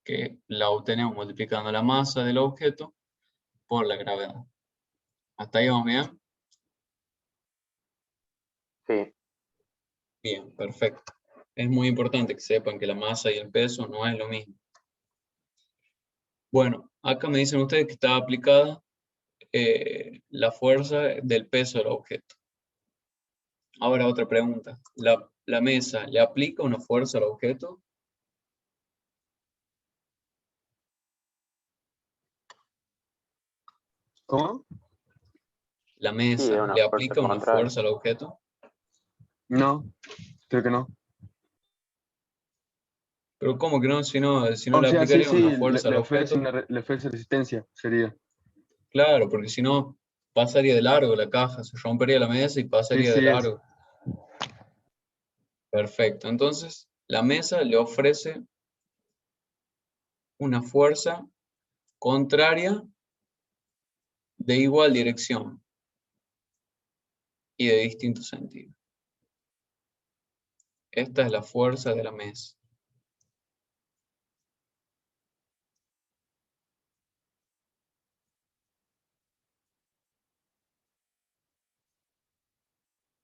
que la obtenemos multiplicando la masa del objeto por la gravedad. ¿Hasta ahí vamos bien? sí. Bien, perfecto. Es muy importante que sepan que la masa y el peso no es lo mismo. Bueno, acá me dicen ustedes que está aplicada la fuerza del peso del objeto. Ahora otra pregunta. ¿La mesa le aplica una fuerza al objeto? ¿Cómo? ¿La Sí, es mesa una le fuerza aplica una contraria. fuerza al objeto? No, creo que no. Pero ¿cómo que no? Si no O le sea, sí, aplicaría una sí, le, fuerza al objeto, le ofrece resistencia, sería. claro, porque si no pasaría de largo la caja, se rompería la mesa y Sí, pasaría de sí, es. largo. Perfecto. Entonces, la mesa le ofrece una fuerza contraria de igual dirección y de distinto sentido. Esta es la fuerza de la mesa.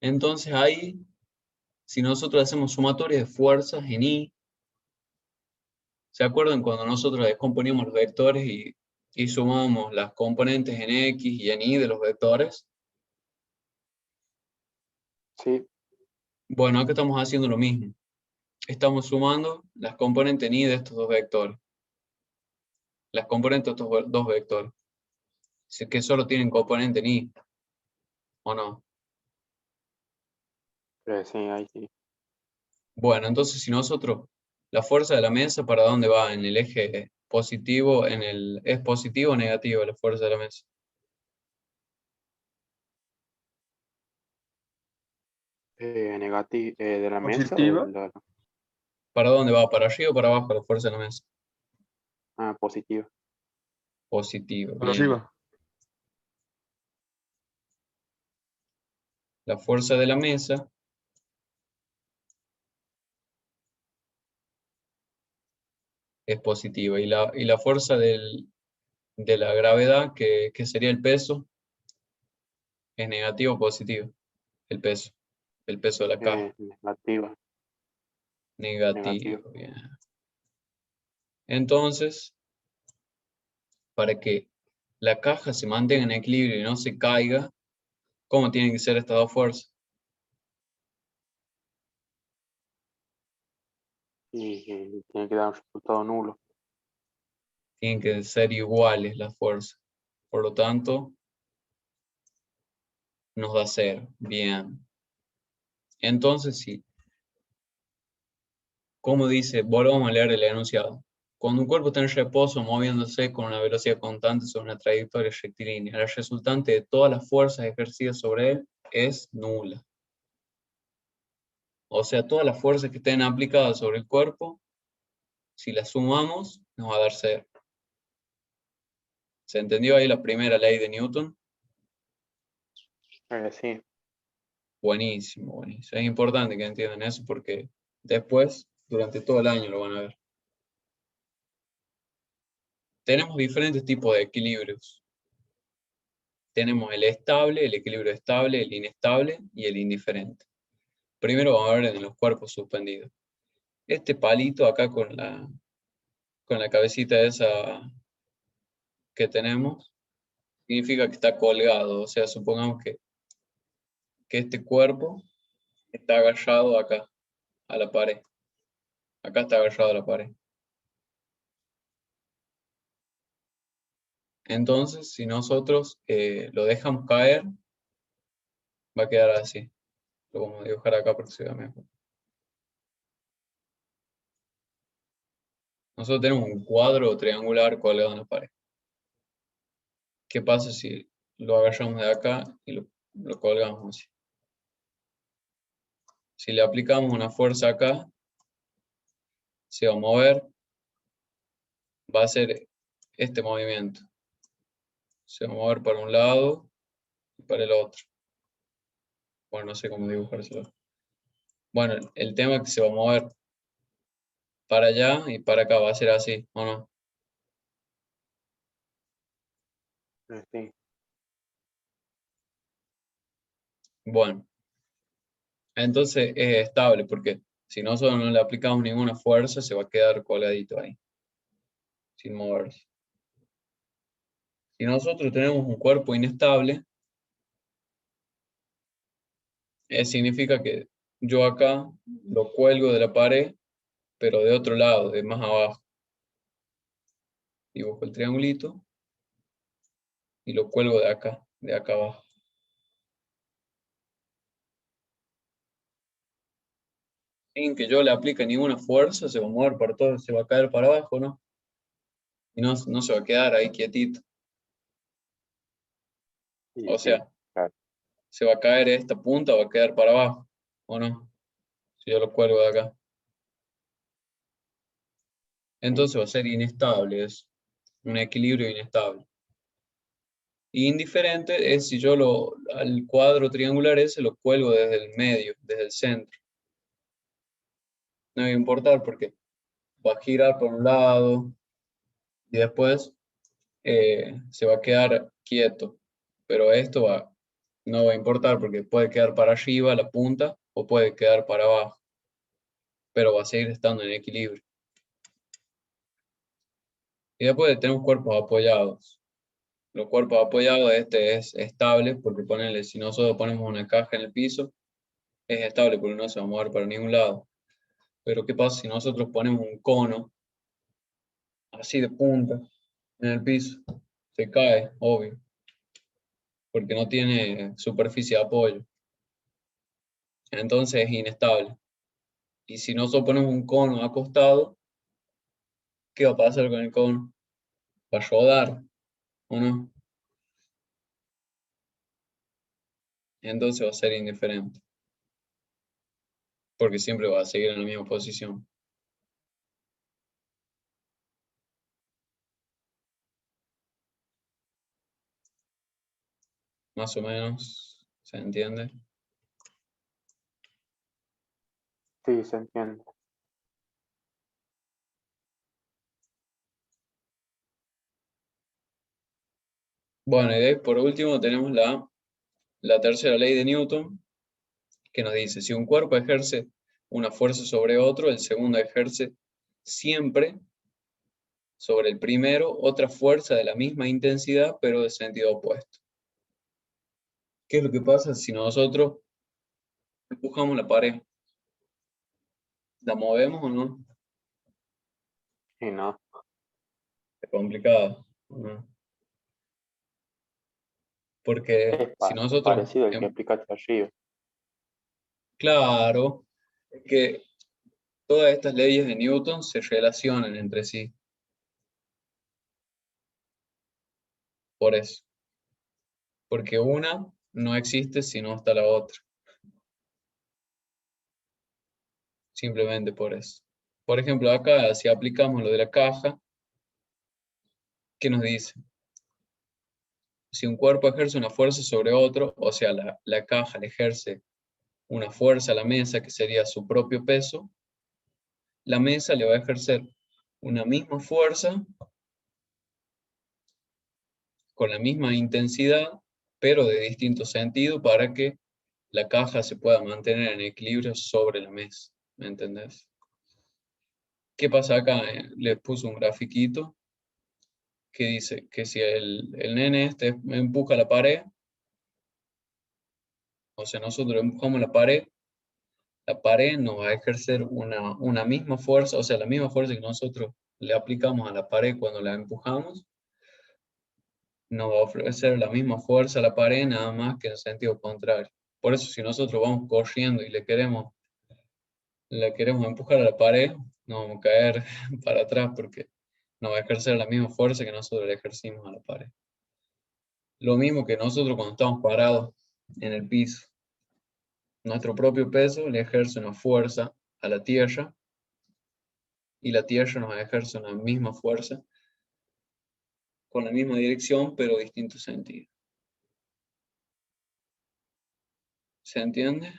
Entonces ahí, si nosotros hacemos sumatoria de fuerzas en I, ¿Se acuerdan cuando nosotros descomponíamos los vectores y sumábamos las componentes en X y en Y de los vectores? Sí, Bueno, acá estamos haciendo lo mismo. Estamos sumando las componentes en Y de estos dos vectores. Las componentes de estos dos vectores. Si es que solo tienen componente en Y, ¿o no? sí, ahí sí. Bueno, entonces si nosotros, la fuerza de la mesa, ¿para dónde va? En el eje positivo, ¿es positivo o negativo la fuerza de la mesa? Negativo, de la mesa o Positiva. ¿Para dónde va? ¿Para arriba o para abajo la fuerza de la mesa? positivo. Positivo, Para bien. arriba. La fuerza de la mesa es positiva. ¿Y la fuerza de la gravedad, que sería el peso, es negativo o positivo? El peso de la caja. Negativa. Negativo. Negativo, bien. Entonces, para que la caja se mantenga en equilibrio y no se caiga, ¿cómo tienen que ser estas dos fuerzas? Y tiene que dar un resultado nulo. Tienen que ser iguales las fuerzas. Por lo tanto, nos da 0. Bien. Entonces, sí. Como dice, volvamos a leer el enunciado. Cuando un cuerpo está en reposo moviéndose con una velocidad constante sobre una trayectoria rectilínea, la resultante de todas las fuerzas ejercidas sobre él es nula. O sea, todas las fuerzas que estén aplicadas sobre el cuerpo, si las sumamos, nos va a dar 0. ¿Se entendió ahí la primera ley de Newton? Sí, Buenísimo, buenísimo. Es importante que entiendan eso porque después, durante todo el año lo van a ver. Tenemos diferentes tipos de equilibrios. Tenemos el estable, el equilibrio estable, el inestable y el indiferente. Primero vamos a ver en los cuerpos suspendidos. Este palito acá con la cabecita esa que tenemos, significa que está colgado. O sea, supongamos que este cuerpo está agarrado acá, a la pared. Acá está agarrado a la pared. Entonces, si nosotros lo dejamos caer, va a quedar así. Lo vamos a dibujar acá para que se vea mejor. Nosotros tenemos un cuadro triangular colgado en la pared. ¿Qué pasa si lo agarramos de acá y lo colgamos así? Si le aplicamos una fuerza acá, se va a mover, va a hacer este movimiento. Se va a mover para un lado y para el otro. Bueno, no sé cómo dibujárselo. Bueno, el tema es que se va a mover para allá y para acá, va a ser así, ¿o no? sí. Bueno, entonces es estable porque si nosotros no le aplicamos ninguna fuerza, se va a quedar colgadito ahí, sin moverse. Si nosotros tenemos un cuerpo inestable, significa que yo acá lo cuelgo de la pared, pero de otro lado, de más abajo. Dibujo el triangulito y lo cuelgo de acá abajo. Sin que yo le aplique ninguna fuerza, se va a mover para todo, se va a caer para abajo, ¿no? Y no se va a quedar ahí quietito. Sí, O sí, sea, claro. se va a caer esta punta, va a quedar para abajo, ¿o no? Si yo lo cuelgo de acá. Sí, Entonces va a ser inestable, es un equilibrio inestable. Y indiferente es si yo al cuadro triangular ese lo cuelgo desde el medio, desde el centro. No va a importar porque va a girar por un lado y después se va a quedar quieto. Pero no va a importar porque puede quedar para arriba la punta o puede quedar para abajo. Pero va a seguir estando en equilibrio. Y después tenemos cuerpos apoyados. Los cuerpos apoyados, este es estable, porque ponele, si nosotros ponemos una caja en el piso, es estable porque no se va a mover para ningún lado. Pero ¿qué pasa si nosotros ponemos un cono, así de punta, en el piso? Se cae, obvio, porque no tiene superficie de apoyo. Entonces es inestable. Y si nosotros ponemos un cono acostado, ¿qué va a pasar con el cono? Va a rodar, ¿o no? Entonces va a ser indiferente, porque siempre va a seguir en la misma posición. Más o menos, ¿se entiende? Sí, se entiende. Bueno, y de ahí, por último tenemos la tercera ley de Newton, que nos dice, si un cuerpo ejerce una fuerza sobre otro, el segundo ejerce siempre sobre el primero otra fuerza de la misma intensidad, pero de sentido opuesto. ¿Qué es lo que pasa si nosotros empujamos la pared? ¿La movemos o no? Y no, Es complicado, ¿no? Porque si nosotros, parecido al que aplicaste arriba. claro, es que todas estas leyes de Newton se relacionan entre sí. Por eso. Porque una no existe si no está la otra. Simplemente por eso. Por ejemplo, acá si aplicamos lo de la caja, ¿qué nos dice? Si un cuerpo ejerce una fuerza sobre otro, o sea, la caja le ejerce una fuerza a la mesa que sería su propio peso, la mesa le va a ejercer una misma fuerza con la misma intensidad, pero de distinto sentido para que la caja se pueda mantener en equilibrio sobre la mesa. ¿Me entendés? ¿Qué pasa acá? Les puse un grafiquito que dice que si el nene este empuja la pared, o sea, nosotros empujamos la pared nos va a ejercer una misma fuerza, o sea, la misma fuerza que nosotros le aplicamos a la pared cuando la empujamos, nos va a ofrecer la misma fuerza a la pared, nada más que en sentido contrario. Por eso, si nosotros vamos corriendo y le queremos empujar a la pared, no vamos a caer para atrás porque nos va a ejercer la misma fuerza que nosotros le ejercimos a la pared. Lo mismo que nosotros cuando estamos parados en el piso. Nuestro propio peso le ejerce una fuerza a la tierra y la tierra nos ejerce una misma fuerza con la misma dirección pero distinto sentido. ¿Se entiende?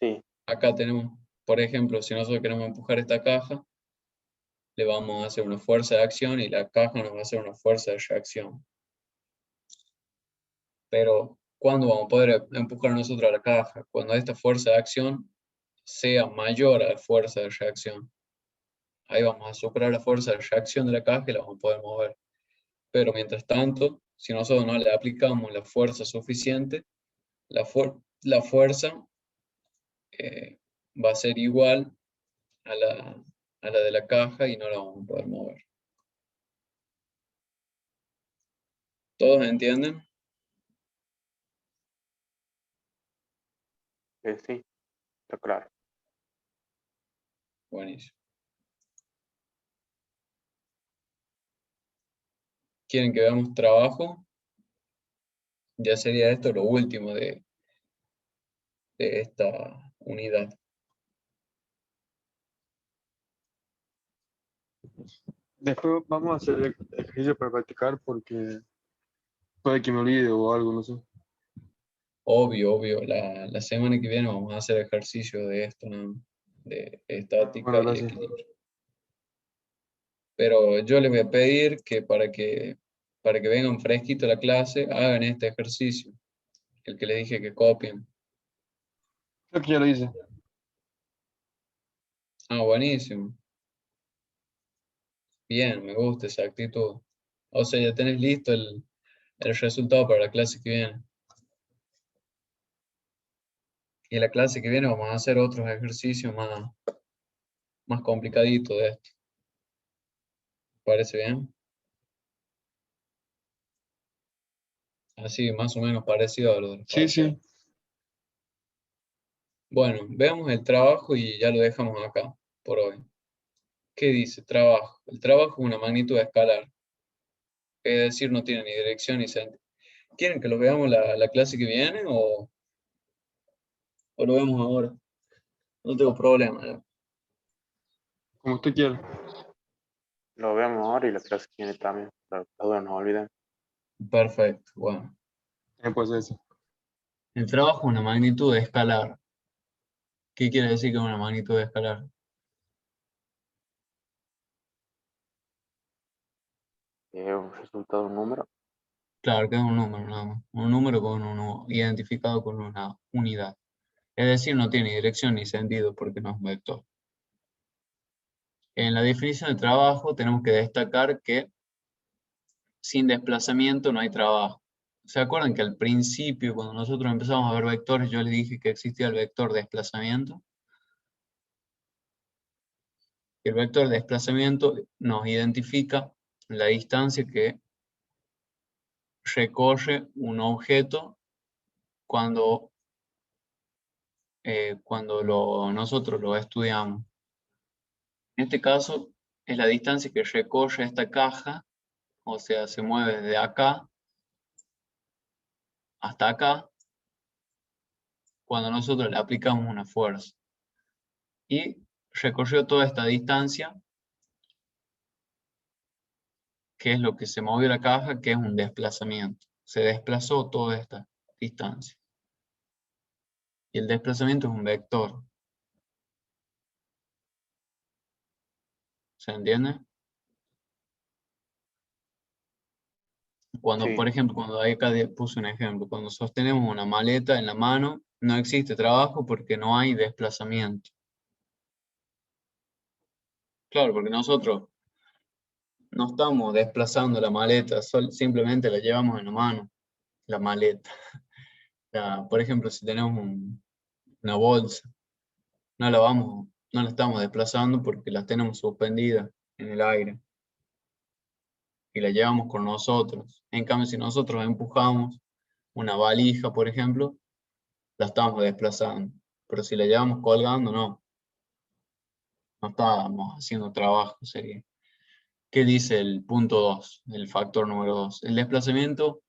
Sí, Acá tenemos, por ejemplo, si nosotros queremos empujar esta caja, le vamos a hacer una fuerza de acción y la caja nos va a hacer una fuerza de reacción. Pero, ¿cuándo vamos a poder empujar nosotros a la caja? Cuando esta fuerza de acción sea mayor a la fuerza de reacción. Ahí vamos a superar la fuerza de reacción de la caja y la vamos a poder mover. Pero mientras tanto, si nosotros no le aplicamos la fuerza suficiente, la fuerza va a ser igual a la de la caja y no la vamos a poder mover. ¿Todos entienden? sí, está claro. Buenísimo. ¿Quieren que veamos trabajo? Ya sería esto lo último de esta unidad. Después vamos a hacer el ejercicio para practicar porque puede que me olvide o algo, no sé. Obvio, obvio. La semana que viene vamos a hacer ejercicio de esto, ¿no? De estática Bueno, y gracias. equilibrio. Pero yo les voy a pedir que para que vengan fresquito a la clase, hagan este ejercicio, el que les dije que copien. Creo que ya lo hice. Ah, buenísimo. Bien, me gusta esa actitud. O sea, ya tenés listo el resultado para la clase que viene. Y la clase que viene vamos a hacer otros ejercicios más complicaditos de esto. ¿Parece bien? Así, más o menos parecido a lo de los Sí, sí. parciales. Bueno, veamos el trabajo y ya lo dejamos acá por hoy. ¿Qué dice? Trabajo. El trabajo es una magnitud escalar. Es decir, no tiene ni dirección ni sentido. ¿Quieren que lo veamos la clase que viene o lo vemos ahora? No tengo problema, ¿no? Como usted quiera. Lo vemos ahora y la clase que viene también. Para que las dudas no olviden. Perfecto. Bueno, Pues eso. el trabajo es una magnitud escalar. ¿Qué quiere decir que es una magnitud escalar? Es un resultado de un número. Claro que es un número nada más. Un número identificado con una unidad. Es decir, no tiene dirección ni sentido porque no es un vector. En la definición de trabajo tenemos que destacar que sin desplazamiento no hay trabajo. ¿Se acuerdan que al principio, cuando nosotros empezamos a ver vectores, yo les dije que existía el vector desplazamiento? El vector desplazamiento nos identifica la distancia que recorre un objeto cuando, nosotros lo estudiamos. En este caso, es la distancia que recorre esta caja, o sea, se mueve desde acá hasta acá, cuando nosotros le aplicamos una fuerza. Y recorrió toda esta distancia, que es lo que se movió la caja, que es un desplazamiento. Se desplazó toda esta distancia. Y el desplazamiento es un vector. ¿Se entiende? Cuando, Sí, por ejemplo, cuando ahí acá puse un ejemplo, cuando sostenemos una maleta en la mano, no existe trabajo porque no hay desplazamiento. Claro, porque nosotros no estamos desplazando la maleta, simplemente la llevamos en la mano, la maleta. Por ejemplo, si tenemos una bolsa, no la estamos desplazando porque la tenemos suspendida en el aire y la llevamos con nosotros. En cambio, si nosotros empujamos una valija, por ejemplo, la estamos desplazando. Pero si la llevamos colgando, no estábamos haciendo trabajo, sería. ¿Qué dice el punto 2, el factor número 2? El desplazamiento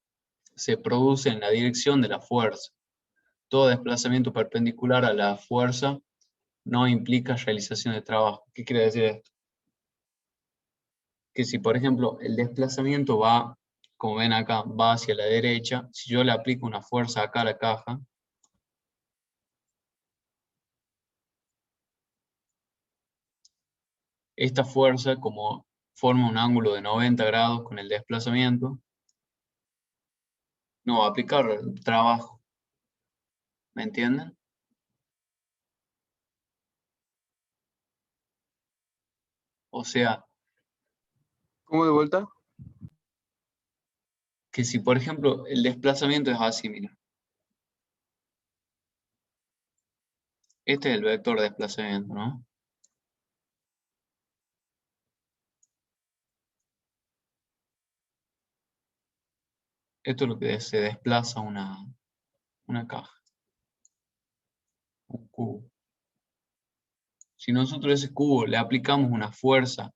se produce en la dirección de la fuerza. Todo desplazamiento perpendicular a la fuerza no implica realización de trabajo. ¿Qué quiere decir esto? Que si, por ejemplo, el desplazamiento va, como ven acá, va hacia la derecha, si yo le aplico una fuerza acá a la caja, esta fuerza, como forma un ángulo de 90 grados con el desplazamiento, no va a aplicar trabajo. ¿Me entienden? O sea, ¿Cómo de vuelta? que si por ejemplo el desplazamiento es así, mira. Este es el vector de desplazamiento, ¿no? Esto es lo que se desplaza una caja, un cubo. Si nosotros a ese cubo le aplicamos una fuerza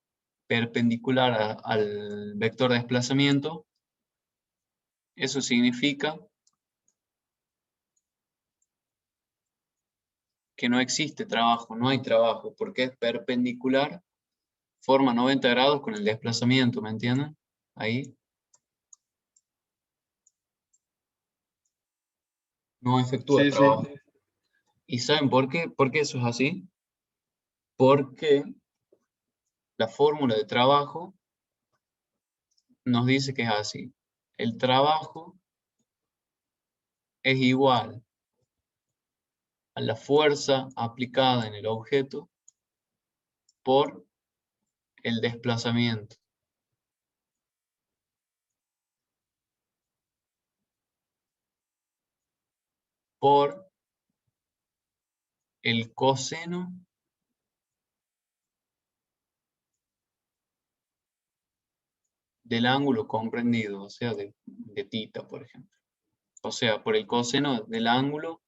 perpendicular al vector de desplazamiento, eso significa que no existe trabajo, no hay trabajo, porque es perpendicular, forma 90 grados con el desplazamiento, ¿me entienden? Ahí no efectúa Sí, sí. trabajo. ¿Y saben por qué? ¿Por qué eso es así? Porque la fórmula de trabajo nos dice que es así. El trabajo es igual a la fuerza aplicada en el objeto por el desplazamiento por el coseno del ángulo comprendido, o sea, de θ, por ejemplo. O sea, por el coseno del ángulo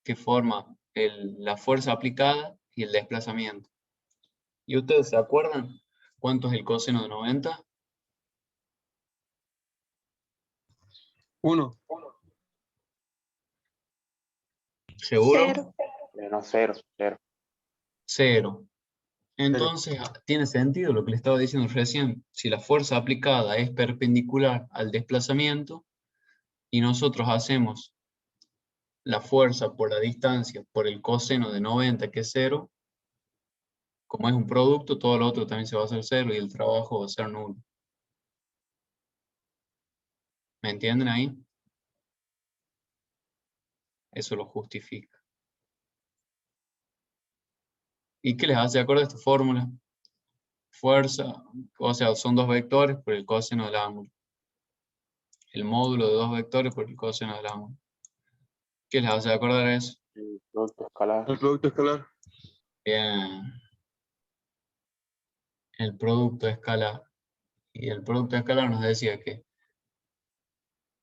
que forma la fuerza aplicada y el desplazamiento. ¿Y ustedes se acuerdan cuánto es el coseno de 90? 1. ¿Seguro? Cero. No, cero, cero. 0. Entonces, tiene sentido lo que le estaba diciendo recién. Si la fuerza aplicada es perpendicular al desplazamiento y nosotros hacemos la fuerza por la distancia por el coseno de 90, que es 0, como es un producto, todo lo otro también se va a hacer 0 y el trabajo va a ser nulo. ¿Me entienden ahí? Eso lo justifica. ¿Y qué les hace acordar esta fórmula? Fuerza, o sea, son dos vectores por el coseno del ángulo. El módulo de dos vectores por el coseno del ángulo. ¿Qué les hace acordar eso? El producto escalar. El producto escalar. Bien. El producto escalar. Y el producto escalar nos decía que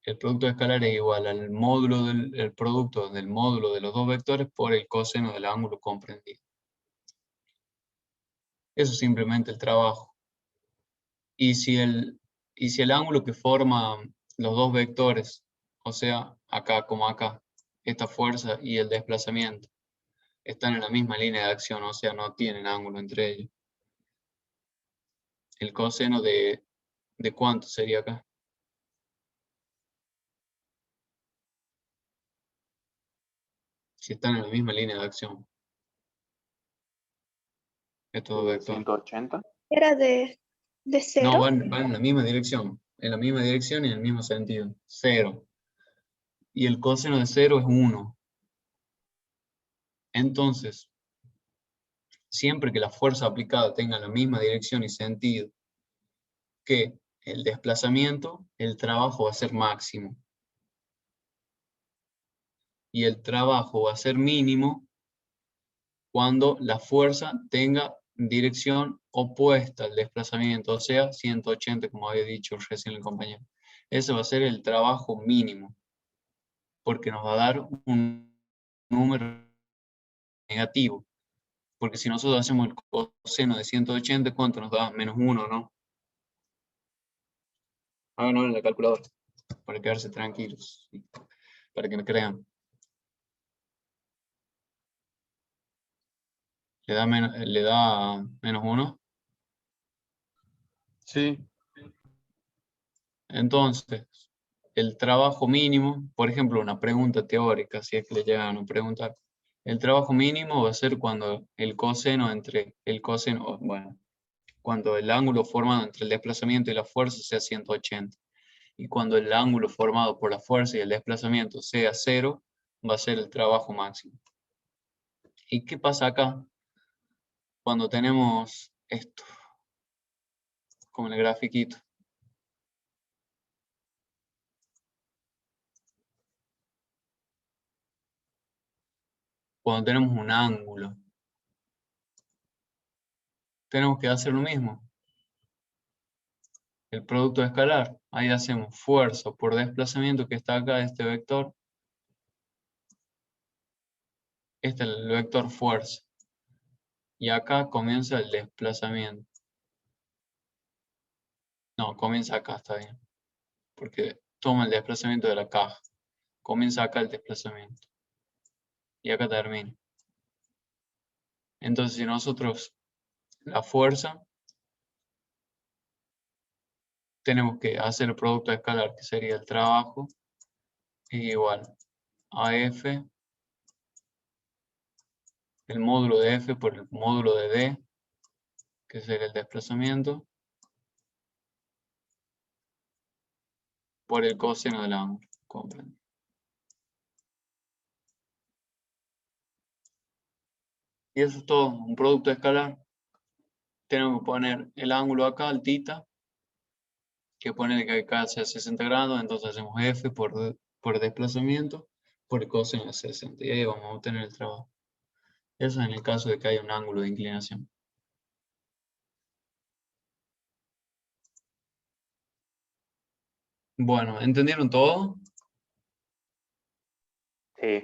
el producto escalar es igual al módulo del producto del módulo de los dos vectores por el coseno del ángulo comprendido. Eso es simplemente el trabajo. Y si el ángulo que forma los dos vectores, o sea, acá como acá, esta fuerza y el desplazamiento, están en la misma línea de acción, o sea, no tienen ángulo entre ellos. El coseno ¿de cuánto sería acá? Si están en la misma línea de acción. Estos dos vectores. 180. Era de No, cero. van en la misma dirección. En la misma dirección y en el mismo sentido. 0. Y el coseno de 0 es 1. Entonces, siempre que la fuerza aplicada tenga la misma dirección y sentido que el desplazamiento, el trabajo va a ser máximo. Y el trabajo va a ser mínimo cuando la fuerza tenga dirección opuesta al desplazamiento, o sea, 180, como había dicho recién el compañero. Ese va a ser el trabajo mínimo, porque nos va a dar un número negativo. Porque si nosotros hacemos el coseno de 180, ¿cuánto nos da? Menos 1, ¿no? Háganlo en la calculadora, para quedarse tranquilos, ¿sí? Para que me crean. ¿Le da menos 1? Sí. Entonces, el trabajo mínimo, por ejemplo, una pregunta teórica, si es que le llegan a preguntar, el trabajo mínimo va a ser cuando el coseno entre el coseno, bueno, cuando el ángulo formado entre el desplazamiento y la fuerza sea 180. Y cuando el ángulo formado por la fuerza y el desplazamiento sea 0, va a ser el trabajo máximo. ¿Y qué pasa acá? Cuando tenemos esto, como en el grafiquito. Cuando tenemos un ángulo, tenemos que hacer lo mismo. El producto escalar, ahí hacemos fuerza por desplazamiento que está acá, este vector. Este es el vector fuerza. Y acá comienza el desplazamiento. No, comienza acá, está bien. Porque toma el desplazamiento de la caja. Comienza acá el desplazamiento. Y acá termina. Entonces, si nosotros la fuerza, tenemos que hacer el producto escalar, que sería el trabajo, es igual a F, el módulo de F por el módulo de D, que sería el desplazamiento, por el coseno del ángulo. ¿Comprenden? Y eso es todo, un producto escalar. tenemos que poner el ángulo acá, el θ, que pone que acá sea 60 grados, entonces hacemos F por desplazamiento por el coseno de 60, y ahí vamos a obtener el trabajo. Eso en el caso de que haya un ángulo de inclinación. Bueno, ¿entendieron todo? Sí.